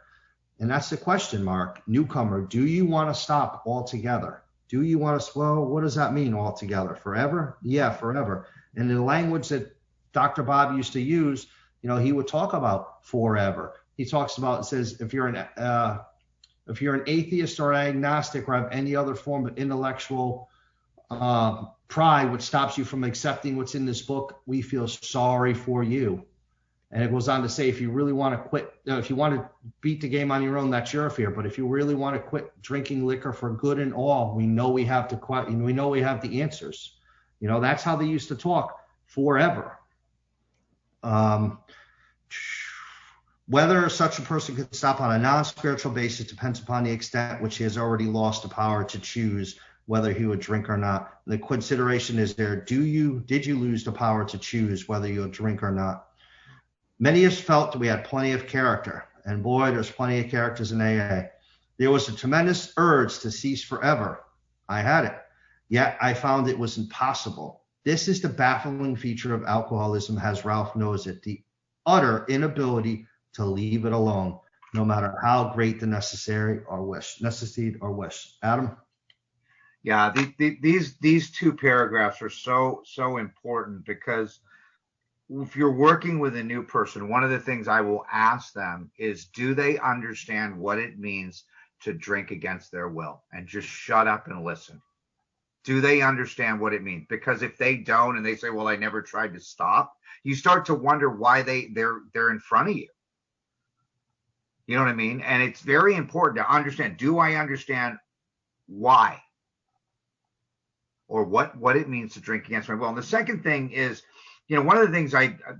And that's the question, Mark. Newcomer, do you want to stop altogether? Do you want to, what does that mean altogether? Forever? Yeah, forever. And the language that Dr. Bob used to use, he would talk about forever. He talks about, it says, if you're an atheist or agnostic or have any other form of intellectual pride which stops you from accepting what's in this book, we feel sorry for you. And it goes on to say, if you really want to quit, if you want to beat the game on your own, that's your fear. But if you really want to quit drinking liquor for good and all, we know we have to quit, and we know we have the answers. That's how they used to talk forever. Whether such a person could stop on a non-spiritual basis depends upon the extent which he has already lost the power to choose whether he would drink or not. The consideration is there, did you lose the power to choose whether you would drink or not? Many of us felt that we had plenty of character, and boy, there's plenty of characters in AA. There was a tremendous urge to cease forever. I had it, yet I found it was impossible. This is the baffling feature of alcoholism, as Ralph knows it, the utter inability to leave it alone, no matter how great the necessity or wish. Adam? Yeah, these 2 paragraphs are so important, because if you're working with a new person, one of the things I will ask them is, do they understand what it means to drink against their will, and just shut up and listen? Do they understand what it means? Because if they don't, and they say, well, I never tried to stop, you start to wonder why they're in front of you. You know what I mean? And it's very important to understand, do I understand why? Or what it means to drink against my will? And the second thing is, one of the things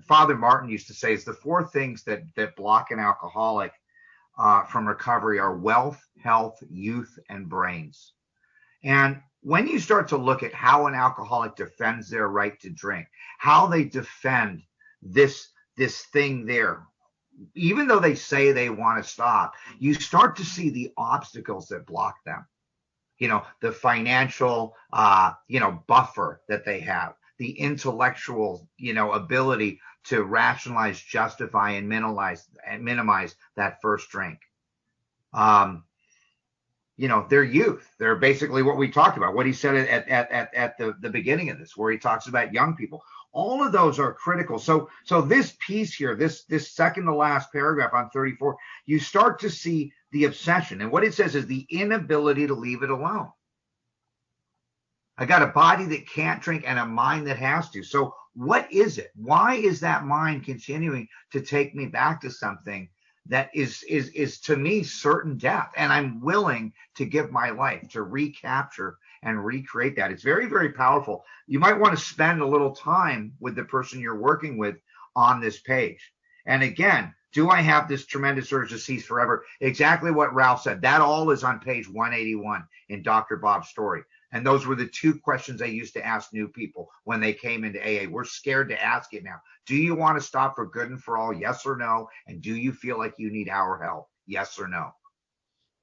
Father Martin used to say is the 4 things that block an alcoholic from recovery are wealth, health, youth, and brains. And when you start to look at how an alcoholic defends their right to drink, how they defend this thing there, even though they say they want to stop, you start to see the obstacles that block them. The financial, buffer that they have, the intellectual, ability to rationalize, justify, and minimize that first drink. Their youth. They're basically what we talked about, what he said at the beginning of this, where he talks about young people. All of those are critical. So this piece here, this second to last paragraph on 34, you start to see the obsession. And what it says is the inability to leave it alone. I got a body that can't drink and a mind that has to. So what is it? Why is that mind continuing to take me back to something that is to me certain death? And I'm willing to give my life to recapture and recreate that. It's very, very powerful. You might want to spend a little time with the person you're working with on this page. And again, do I have this tremendous urge to cease forever? Exactly what Ralph said. That all is on page 181 in Dr. Bob's story. And those were the two questions I used to ask new people when they came into AA. We're scared to ask it now. Do you want to stop for good and for all? Yes or no? And do you feel like you need our help? Yes or no?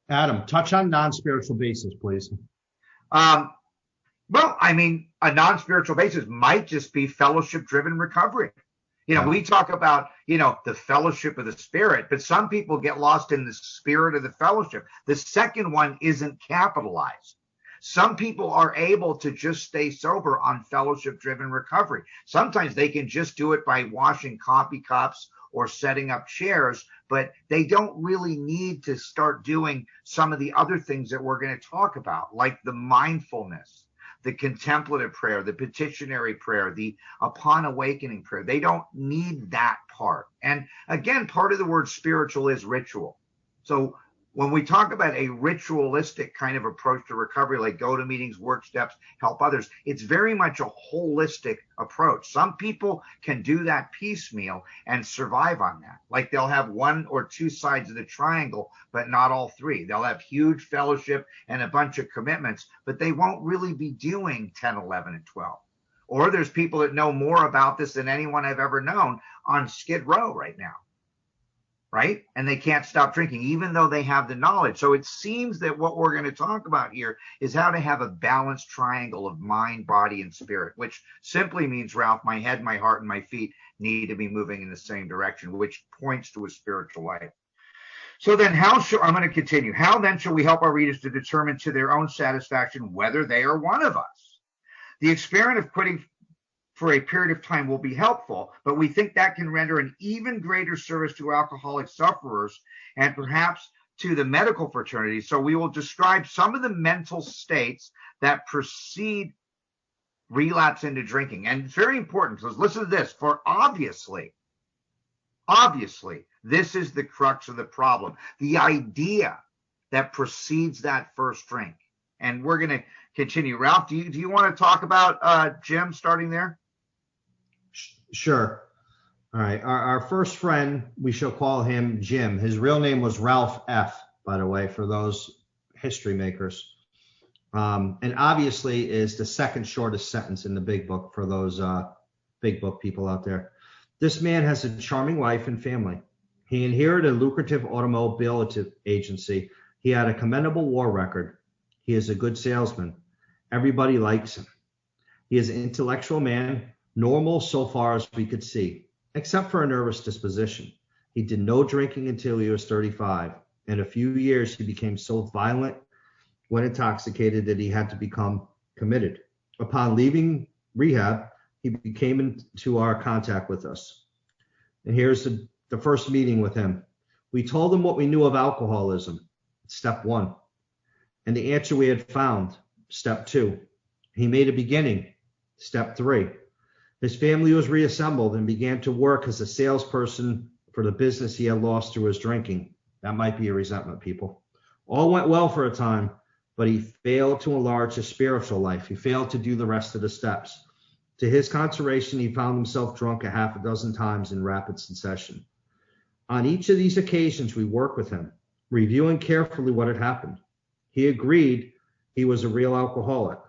Adam, touch on non-spiritual basis, please. Well, I mean, a non-spiritual basis might just be fellowship-driven recovery. We talk about, the fellowship of the spirit, but some people get lost in the spirit of the fellowship. The second one isn't capitalized. Some people are able to just stay sober on fellowship-driven recovery. Sometimes they can just do it by washing coffee cups or setting up chairs, but they don't really need to start doing some of the other things that we're going to talk about, like the mindfulness, the contemplative prayer, the petitionary prayer, the upon awakening prayer. They don't need that part. And again, part of the word spiritual is ritual. So when we talk about a ritualistic kind of approach to recovery, like go to meetings, work steps, help others, it's very much a holistic approach. Some people can do that piecemeal and survive on that. Like they'll have one or two sides of the triangle, but not all three. They'll have huge fellowship and a bunch of commitments, but they won't really be doing 10, 11, and 12. Or there's people that know more about this than anyone I've ever known on Skid Row right now. Right? And they can't stop drinking, even though they have the knowledge. So it seems that what we're going to talk about here is how to have a balanced triangle of mind, body, and spirit, which simply means, Ralph, my head, my heart, and my feet need to be moving in the same direction, which points to a spiritual life. So then I'm going to continue. How then shall we help our readers to determine to their own satisfaction whether they are one of us? The experiment of quitting for a period of time will be helpful, but we think that can render an even greater service to alcoholic sufferers and perhaps to the medical fraternity. So we will describe some of the mental states that precede relapse into drinking. And it's very important because listen to this, for obviously, this is the crux of the problem. The idea that precedes that first drink. And we're going to continue. Ralph, do you want to talk about Jim starting there? Sure. All right. Our first friend, we shall call him Jim. His real name was Ralph F., by the way, for those history makers. And obviously is the second shortest sentence in the big book for those big book people out there. This man has a charming wife and family. He inherited a lucrative automobile agency. He had a commendable war record. He is a good salesman. Everybody likes him. He is an intellectual man, normal so far as we could see, except for a nervous disposition. He did no drinking until he was 35. In a few years, he became so violent when intoxicated that he had to become committed. Upon leaving rehab, he came into our contact with us. And here's the first meeting with him. We told him what we knew of alcoholism, step 1, and the answer we had found, step 2. He made a beginning, step 3. His family was reassembled and began to work as a salesperson for the business he had lost through his drinking. That might be a resentment, people. All went well for a time, but he failed to enlarge his spiritual life. He failed to do the rest of the steps. To his consolation, he found himself drunk a half a dozen times in rapid succession. On each of these occasions, we worked with him, reviewing carefully what had happened. He agreed he was a real alcoholic,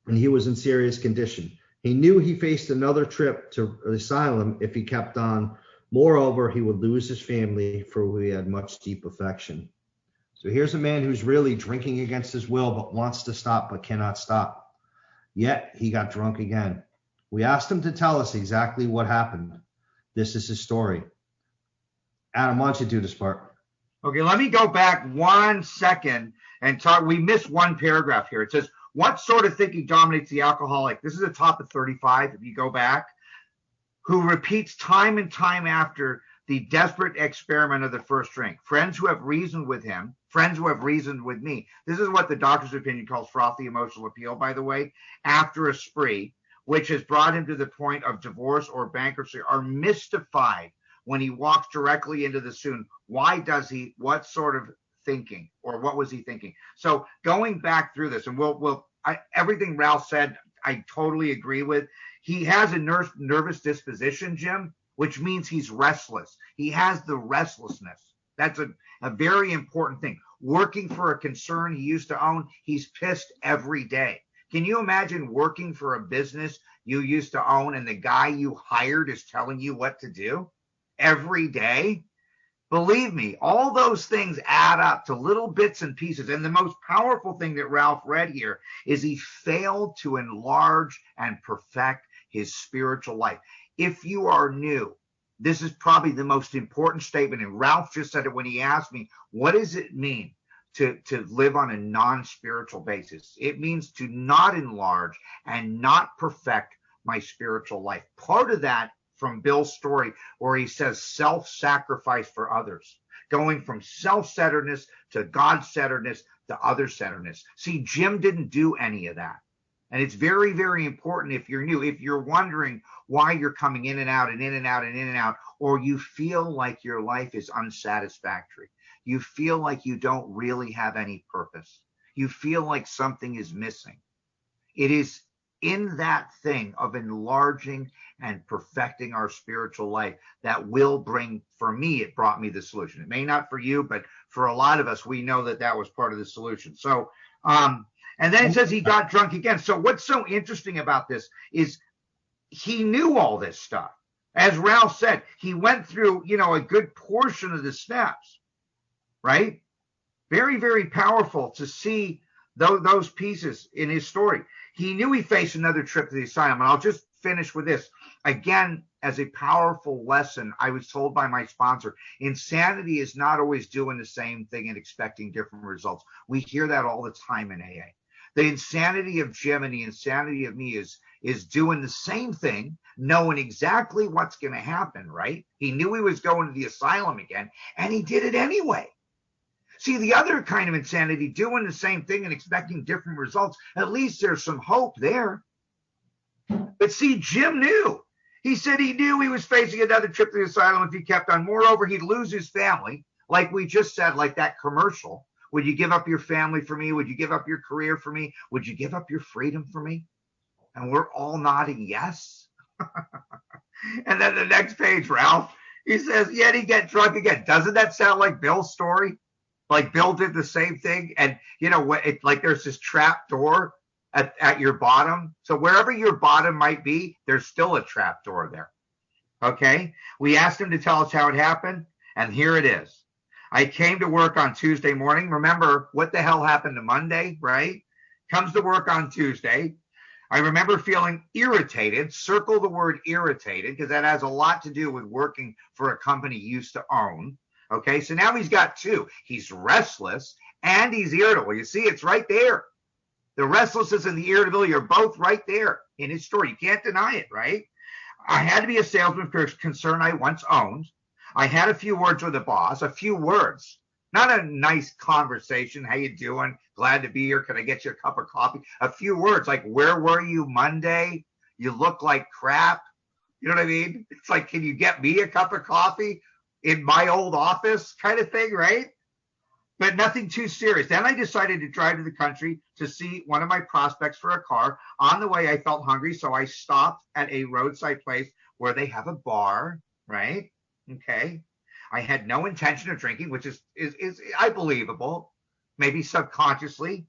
and he was in serious condition. He knew he faced another trip to the asylum if he kept on. Moreover, he would lose his family for whom he had much deep affection. So here's a man who's really drinking against his will, but wants to stop, but cannot stop. Yet he got drunk again. We asked him to tell us exactly what happened. This is his story. Adam, why don't you do this part? Okay, let me go back 1 second and talk. We missed one paragraph here. It says, What sort of thinking dominates the alcoholic? This is a top of 35 if you go back, who repeats time and time after the desperate experiment of the first drink. Friends who have reasoned with him, friends who have reasoned with me. This is what the doctor's opinion calls frothy emotional appeal, by the way, after a spree, which has brought him to the point of divorce or bankruptcy, are mystified when he walks directly into the soon. Why does he? What sort of thinking, or what was he thinking? So going back through this, and everything Ralph said, I totally agree with. He has a nervous disposition, Jim, which means he's restless. He has the restlessness. That's a very important thing. Working for a concern he used to own, he's pissed every day. Can you imagine working for a business you used to own and the guy you hired is telling you what to do every day? Believe me, all those things add up to little bits and pieces. And the most powerful thing that Ralph read here is he failed to enlarge and perfect his spiritual life. If you are new, this is probably the most important statement. And Ralph just said it when he asked me, what does it mean to live on a non-spiritual basis? It means to not enlarge and not perfect my spiritual life. Part of that from Bill's story, where he says self-sacrifice for others, going from self-centeredness to God-centeredness to other-centeredness. See, Jim didn't do any of that. And it's very, very important if you're new, if you're wondering why you're coming in and out and in and out and in and out, or you feel like your life is unsatisfactory. You feel like you don't really have any purpose. You feel like something is missing. It is in that thing of enlarging and perfecting our spiritual life that will bring, for me, it brought me the solution. It may not for you, but for a lot of us, we know that that was part of the solution. So, and then it says he got drunk again. So what's so interesting about this is he knew all this stuff. As Ralph said, he went through, a good portion of the steps, right? Very, very powerful to see those pieces in his story. He knew he faced another trip to the asylum. And I'll just finish with this. Again, as a powerful lesson, I was told by my sponsor, insanity is not always doing the same thing and expecting different results. We hear that all the time in AA. The insanity of Jim and the insanity of me is doing the same thing, knowing exactly what's going to happen, right? He knew he was going to the asylum again, and he did it anyway. See, the other kind of insanity, doing the same thing and expecting different results, at least there's some hope there. But see, Jim knew. He said he knew he was facing another trip to the asylum if he kept on. Moreover, he'd lose his family, like we just said, like that commercial. Would you give up your family for me? Would you give up your career for me? Would you give up your freedom for me? And we're all nodding yes. And then the next page, Ralph, he says, yet he get drunk again. Doesn't that sound like Bill's story? Like Bill did the same thing. And, like there's this trap door at your bottom. So wherever your bottom might be, there's still a trap door there. Okay? We asked him to tell us how it happened, and here it is. I came to work on Tuesday morning. Remember, what the hell happened to Monday, right? Comes to work on Tuesday. I remember feeling irritated. Circle the word irritated, because that has a lot to do with working for a company he used to own. Okay, so now he's got two. He's restless and he's irritable. You see, it's right there. The restlessness and the irritability are both right there in his story. You can't deny it, right? I had to be a salesman for a concern I once owned. I had a few words with the boss, a few words, not a nice conversation. How you doing? Glad to be here. Can I get you a cup of coffee? A few words like, where were you Monday? You look like crap. You know what I mean? It's like, can you get me a cup of coffee in my old office kind of thing, right? But nothing too serious. Then I decided to drive to the country to see one of my prospects for a car. On the way, I felt hungry, so I stopped at a roadside place where they have a bar, right? Okay. I had no intention of drinking, which is believable, maybe subconsciously.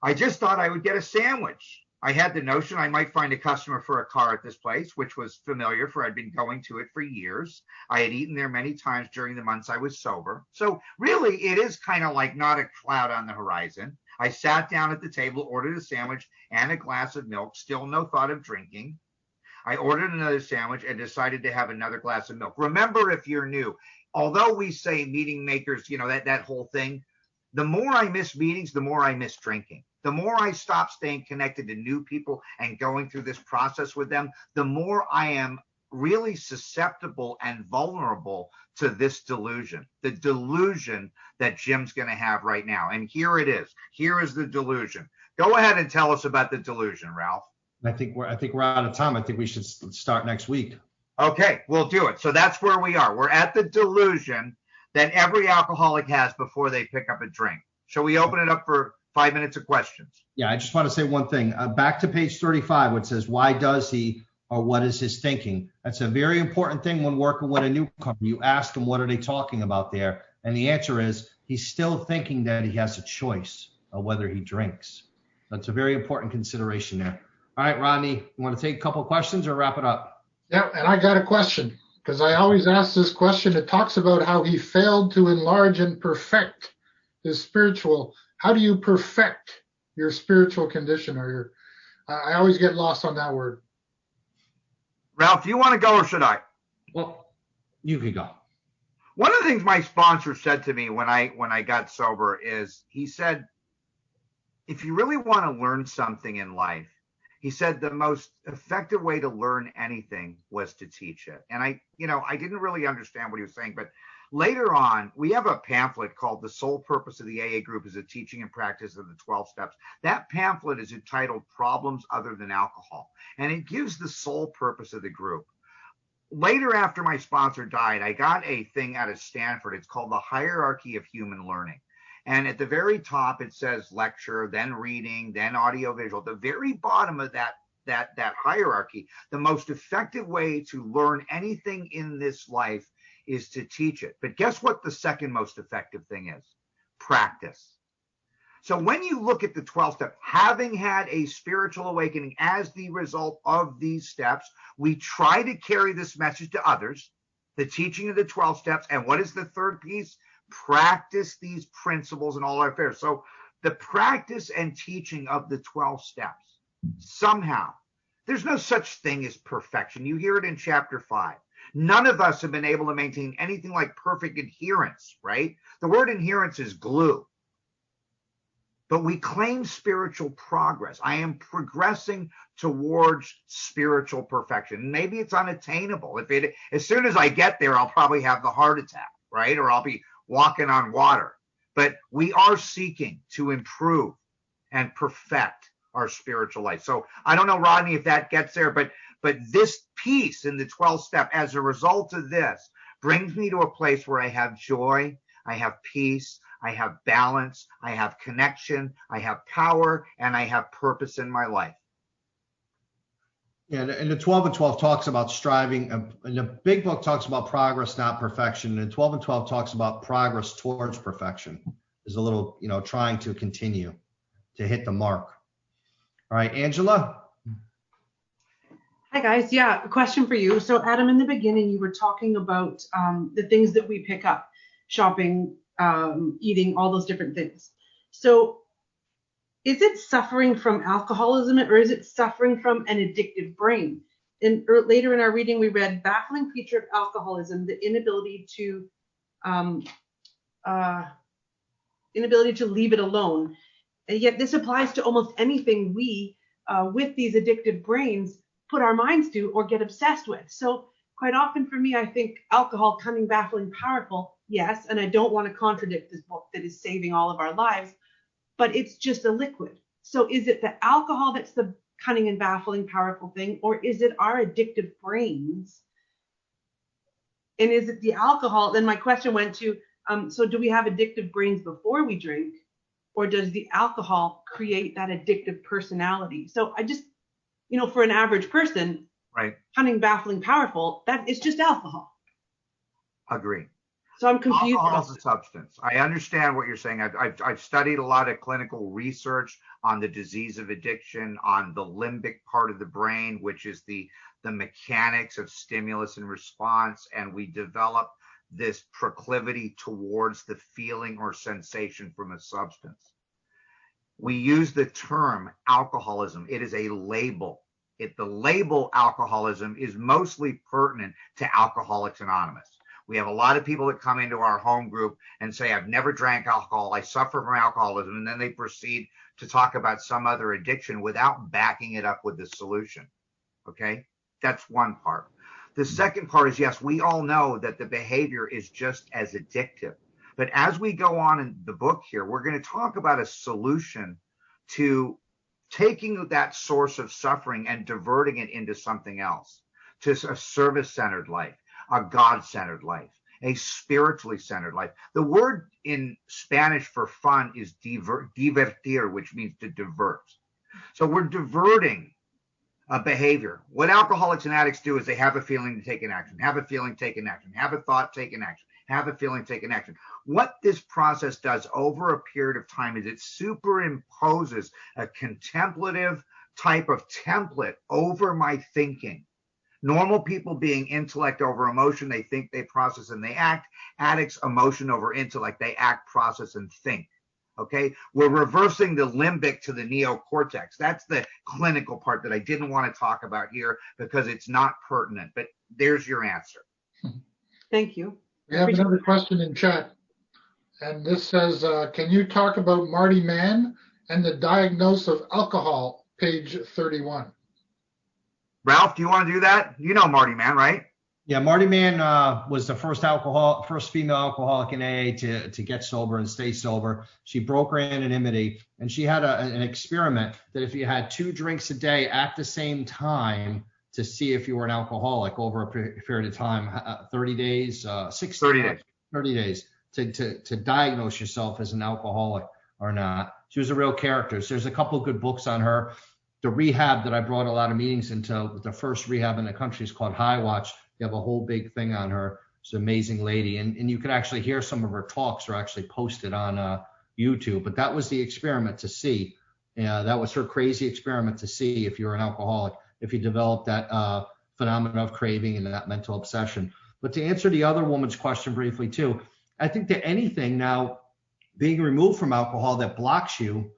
I just thought I would get a sandwich. I had the notion I might find a customer for a car at this place, which was familiar, for I'd been going to it for years. I had eaten there many times during the months I was sober. So really, it is kind of like not a cloud on the horizon. I sat down at the table, ordered a sandwich and a glass of milk, still no thought of drinking. I ordered another sandwich and decided to have another glass of milk. Remember, if you're new, although we say meeting makers, that whole thing, the more I miss meetings, the more I miss drinking. The more I stop staying connected to new people and going through this process with them, the more I am really susceptible and vulnerable to this delusion, the delusion that Jim's going to have right now. And here it is. Here is the delusion. Go ahead and tell us about the delusion, Ralph. I think we're out of time. I think we should start next week. Okay, we'll do it. So that's where we are. We're at the delusion that every alcoholic has before they pick up a drink. Shall we open it up for 5 minutes of questions? Yeah, I just want to say one thing. Back to page 35, which says, why does he, or what is his thinking? That's a very important thing when working with a newcomer. You ask them, what are they talking about there? And the answer is, he's still thinking that he has a choice of whether he drinks. That's a very important consideration there. All right, Rodney, you want to take a couple of questions or wrap it up? Yeah, and I got a question, because I always ask this question. It talks about how he failed to enlarge and perfect his spiritual. How do you perfect your spiritual condition? Or your, I always get lost on that word. Ralph, do you want to go or should I? Well, you could go. One of the things my sponsor said to me when I got sober is, he said, if you really want to learn something in life, he said the most effective way to learn anything was to teach it. And I didn't really understand what he was saying, but later on, we have a pamphlet called The Sole Purpose of the AA Group is a Teaching and Practice of the 12 Steps. That pamphlet is entitled Problems Other Than Alcohol, and it gives the sole purpose of the group. Later, after my sponsor died, I got a thing out of Stanford. It's called The Hierarchy of Human Learning. And at the very top, it says lecture, then reading, then audiovisual. At the very bottom of that hierarchy, the most effective way to learn anything in this life is to teach it. But guess what the second most effective thing is? Practice. So when you look at the 12 steps, having had a spiritual awakening as the result of these steps, we try to carry this message to others, the teaching of the 12 steps. And what is the third piece? Practice these principles in all our affairs. So the practice and teaching of the 12 steps, somehow, there's no such thing as perfection. You hear it in chapter 5. None of us have been able to maintain anything like perfect adherence, right? The word adherence is glue. But we claim spiritual progress. I am progressing towards spiritual perfection. Maybe it's unattainable. As soon as I get there, I'll probably have the heart attack, right? Or I'll be walking on water. But we are seeking to improve and perfect our spiritual life. So I don't know, Rodney, if that gets there, but this piece in the 12 step, as a result of this, brings me to a place where I have joy, I have peace, I have balance, I have connection, I have power, and I have purpose in my life. Yeah, and the 12 and 12 talks about striving, and the big book talks about progress, not perfection. And 12 and 12 talks about progress towards perfection. There's a little, trying to continue to hit the mark. All right, Angela? Hi, guys. Yeah, a question for you. So, Adam, in the beginning, you were talking about the things that we pick up, shopping, eating, all those different things. So, is it suffering from alcoholism, or is it suffering from an addictive brain? And later in our reading, we read baffling feature of alcoholism, the inability to leave it alone. And yet this applies to almost anything we, with these addictive brains, put our minds to or get obsessed with. So quite often for me, I think alcohol, cunning, baffling, powerful, yes, and I don't want to contradict this book that is saving all of our lives, but it's just a liquid. So is it the alcohol that's the cunning and baffling, powerful thing, or is it our addictive brains? And is it the alcohol? Then my question went to, so do we have addictive brains before we drink, or does the alcohol create that addictive personality? So I just, for an average person, right, cunning, baffling, powerful, that it's just alcohol. Agree. So I'm confused. Alcohol is a substance. I understand what you're saying. I've studied a lot of clinical research on the disease of addiction, on the limbic part of the brain, which is the mechanics of stimulus and response, and we develop this proclivity towards the feeling or sensation from a substance. We use the term alcoholism. It is a label. The label alcoholism is mostly pertinent to Alcoholics Anonymous. We have a lot of people that come into our home group and say, I've never drank alcohol, I suffer from alcoholism, and then they proceed to talk about some other addiction without backing it up with the solution. Okay? That's one part. The second part is, yes, we all know that the behavior is just as addictive. But as we go on in the book here, we're going to talk about a solution to taking that source of suffering and diverting it into something else, to a service-centered life, a God-centered life, a spiritually centered life. The word in Spanish for fun is divertir, which means to divert. So we're diverting a behavior. What alcoholics and addicts do is they have a feeling to take an action, have a feeling, take an action, have a thought, take an action, have a feeling, take an action. What this process does over a period of time is it superimposes a contemplative type of template over my thinking. Normal people being intellect over emotion, they think, they process, and they act. Addicts, emotion over intellect, they act, process, and think. Okay, we're reversing the limbic to the neocortex. That's the clinical part that I didn't want to talk about here because it's not pertinent, but there's your answer. Thank you. We have another question in chat, and this says, can you talk about Marty Mann and the diagnosis of alcohol, page 31? Ralph, do you want to do that? You know Marty Mann, right? Yeah, Marty Mann was the first female alcoholic in AA to get sober and stay sober. She broke her anonymity, and she had an experiment that if you had 2 drinks a day at the same time to see if you were an alcoholic over a period of time, 30 days, 30 days to diagnose yourself as an alcoholic or not. She was a real character. So there's a couple of good books on her. The rehab that I brought a lot of meetings into, the first rehab in the country, is called High Watch. You have a whole big thing on her. She's an amazing lady. And you can actually hear some of her talks are actually posted on YouTube. But that was the experiment to see. That was her crazy experiment to see if you're an alcoholic, if you develop that phenomenon of craving and that mental obsession. But to answer the other woman's question briefly too, I think that anything now being removed from alcohol that blocks you,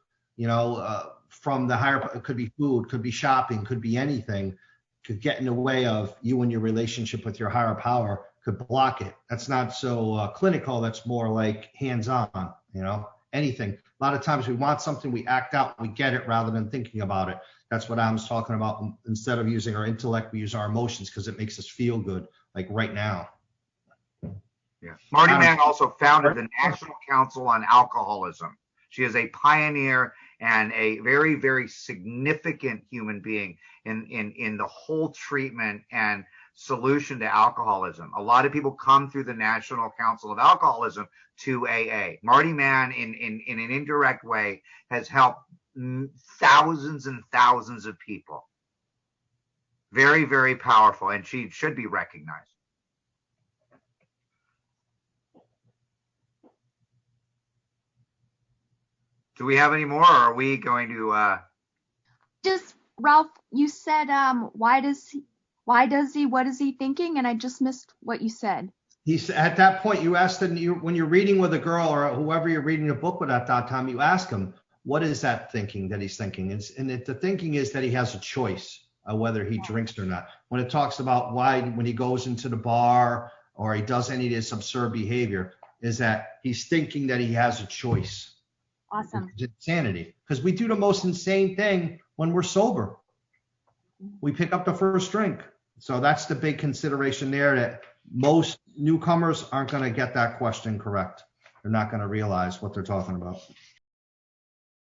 from the higher, it could be food, could be shopping, could be anything, could get in the way of you and your relationship with your higher power, could block it. That's not so clinical. That's more like hands-on, anything. A lot of times we want something, we act out, we get it rather than thinking about it. That's what I was talking about. Instead of using our intellect, we use our emotions because it makes us feel good, like right now. Yeah. Marty Mann also founded the National Council on Alcoholism. She is a pioneer and a very, very significant human being in the whole treatment and solution to alcoholism. A lot of people come through the National Council of Alcoholism to AA. Marty Mann, in an indirect way, has helped thousands and thousands of people. Very, very powerful, and she should be recognized. Do we have any more, or are we going to Just Ralph, you said what is he thinking? And I just missed what you said. He's at that point, you asked him, when you're reading with a girl or whoever you're reading a book with at that time, you ask him, what is that thinking that he's thinking? The thinking is that he has a choice of whether he drinks or not. When it talks about when he goes into the bar or he does any of this absurd behavior, is that he's thinking that he has a choice. Awesome. It's insanity, because we do the most insane thing when we're sober. We pick up the first drink. So that's the big consideration there, that most newcomers aren't going to get that question correct. They're not going to realize what they're talking about.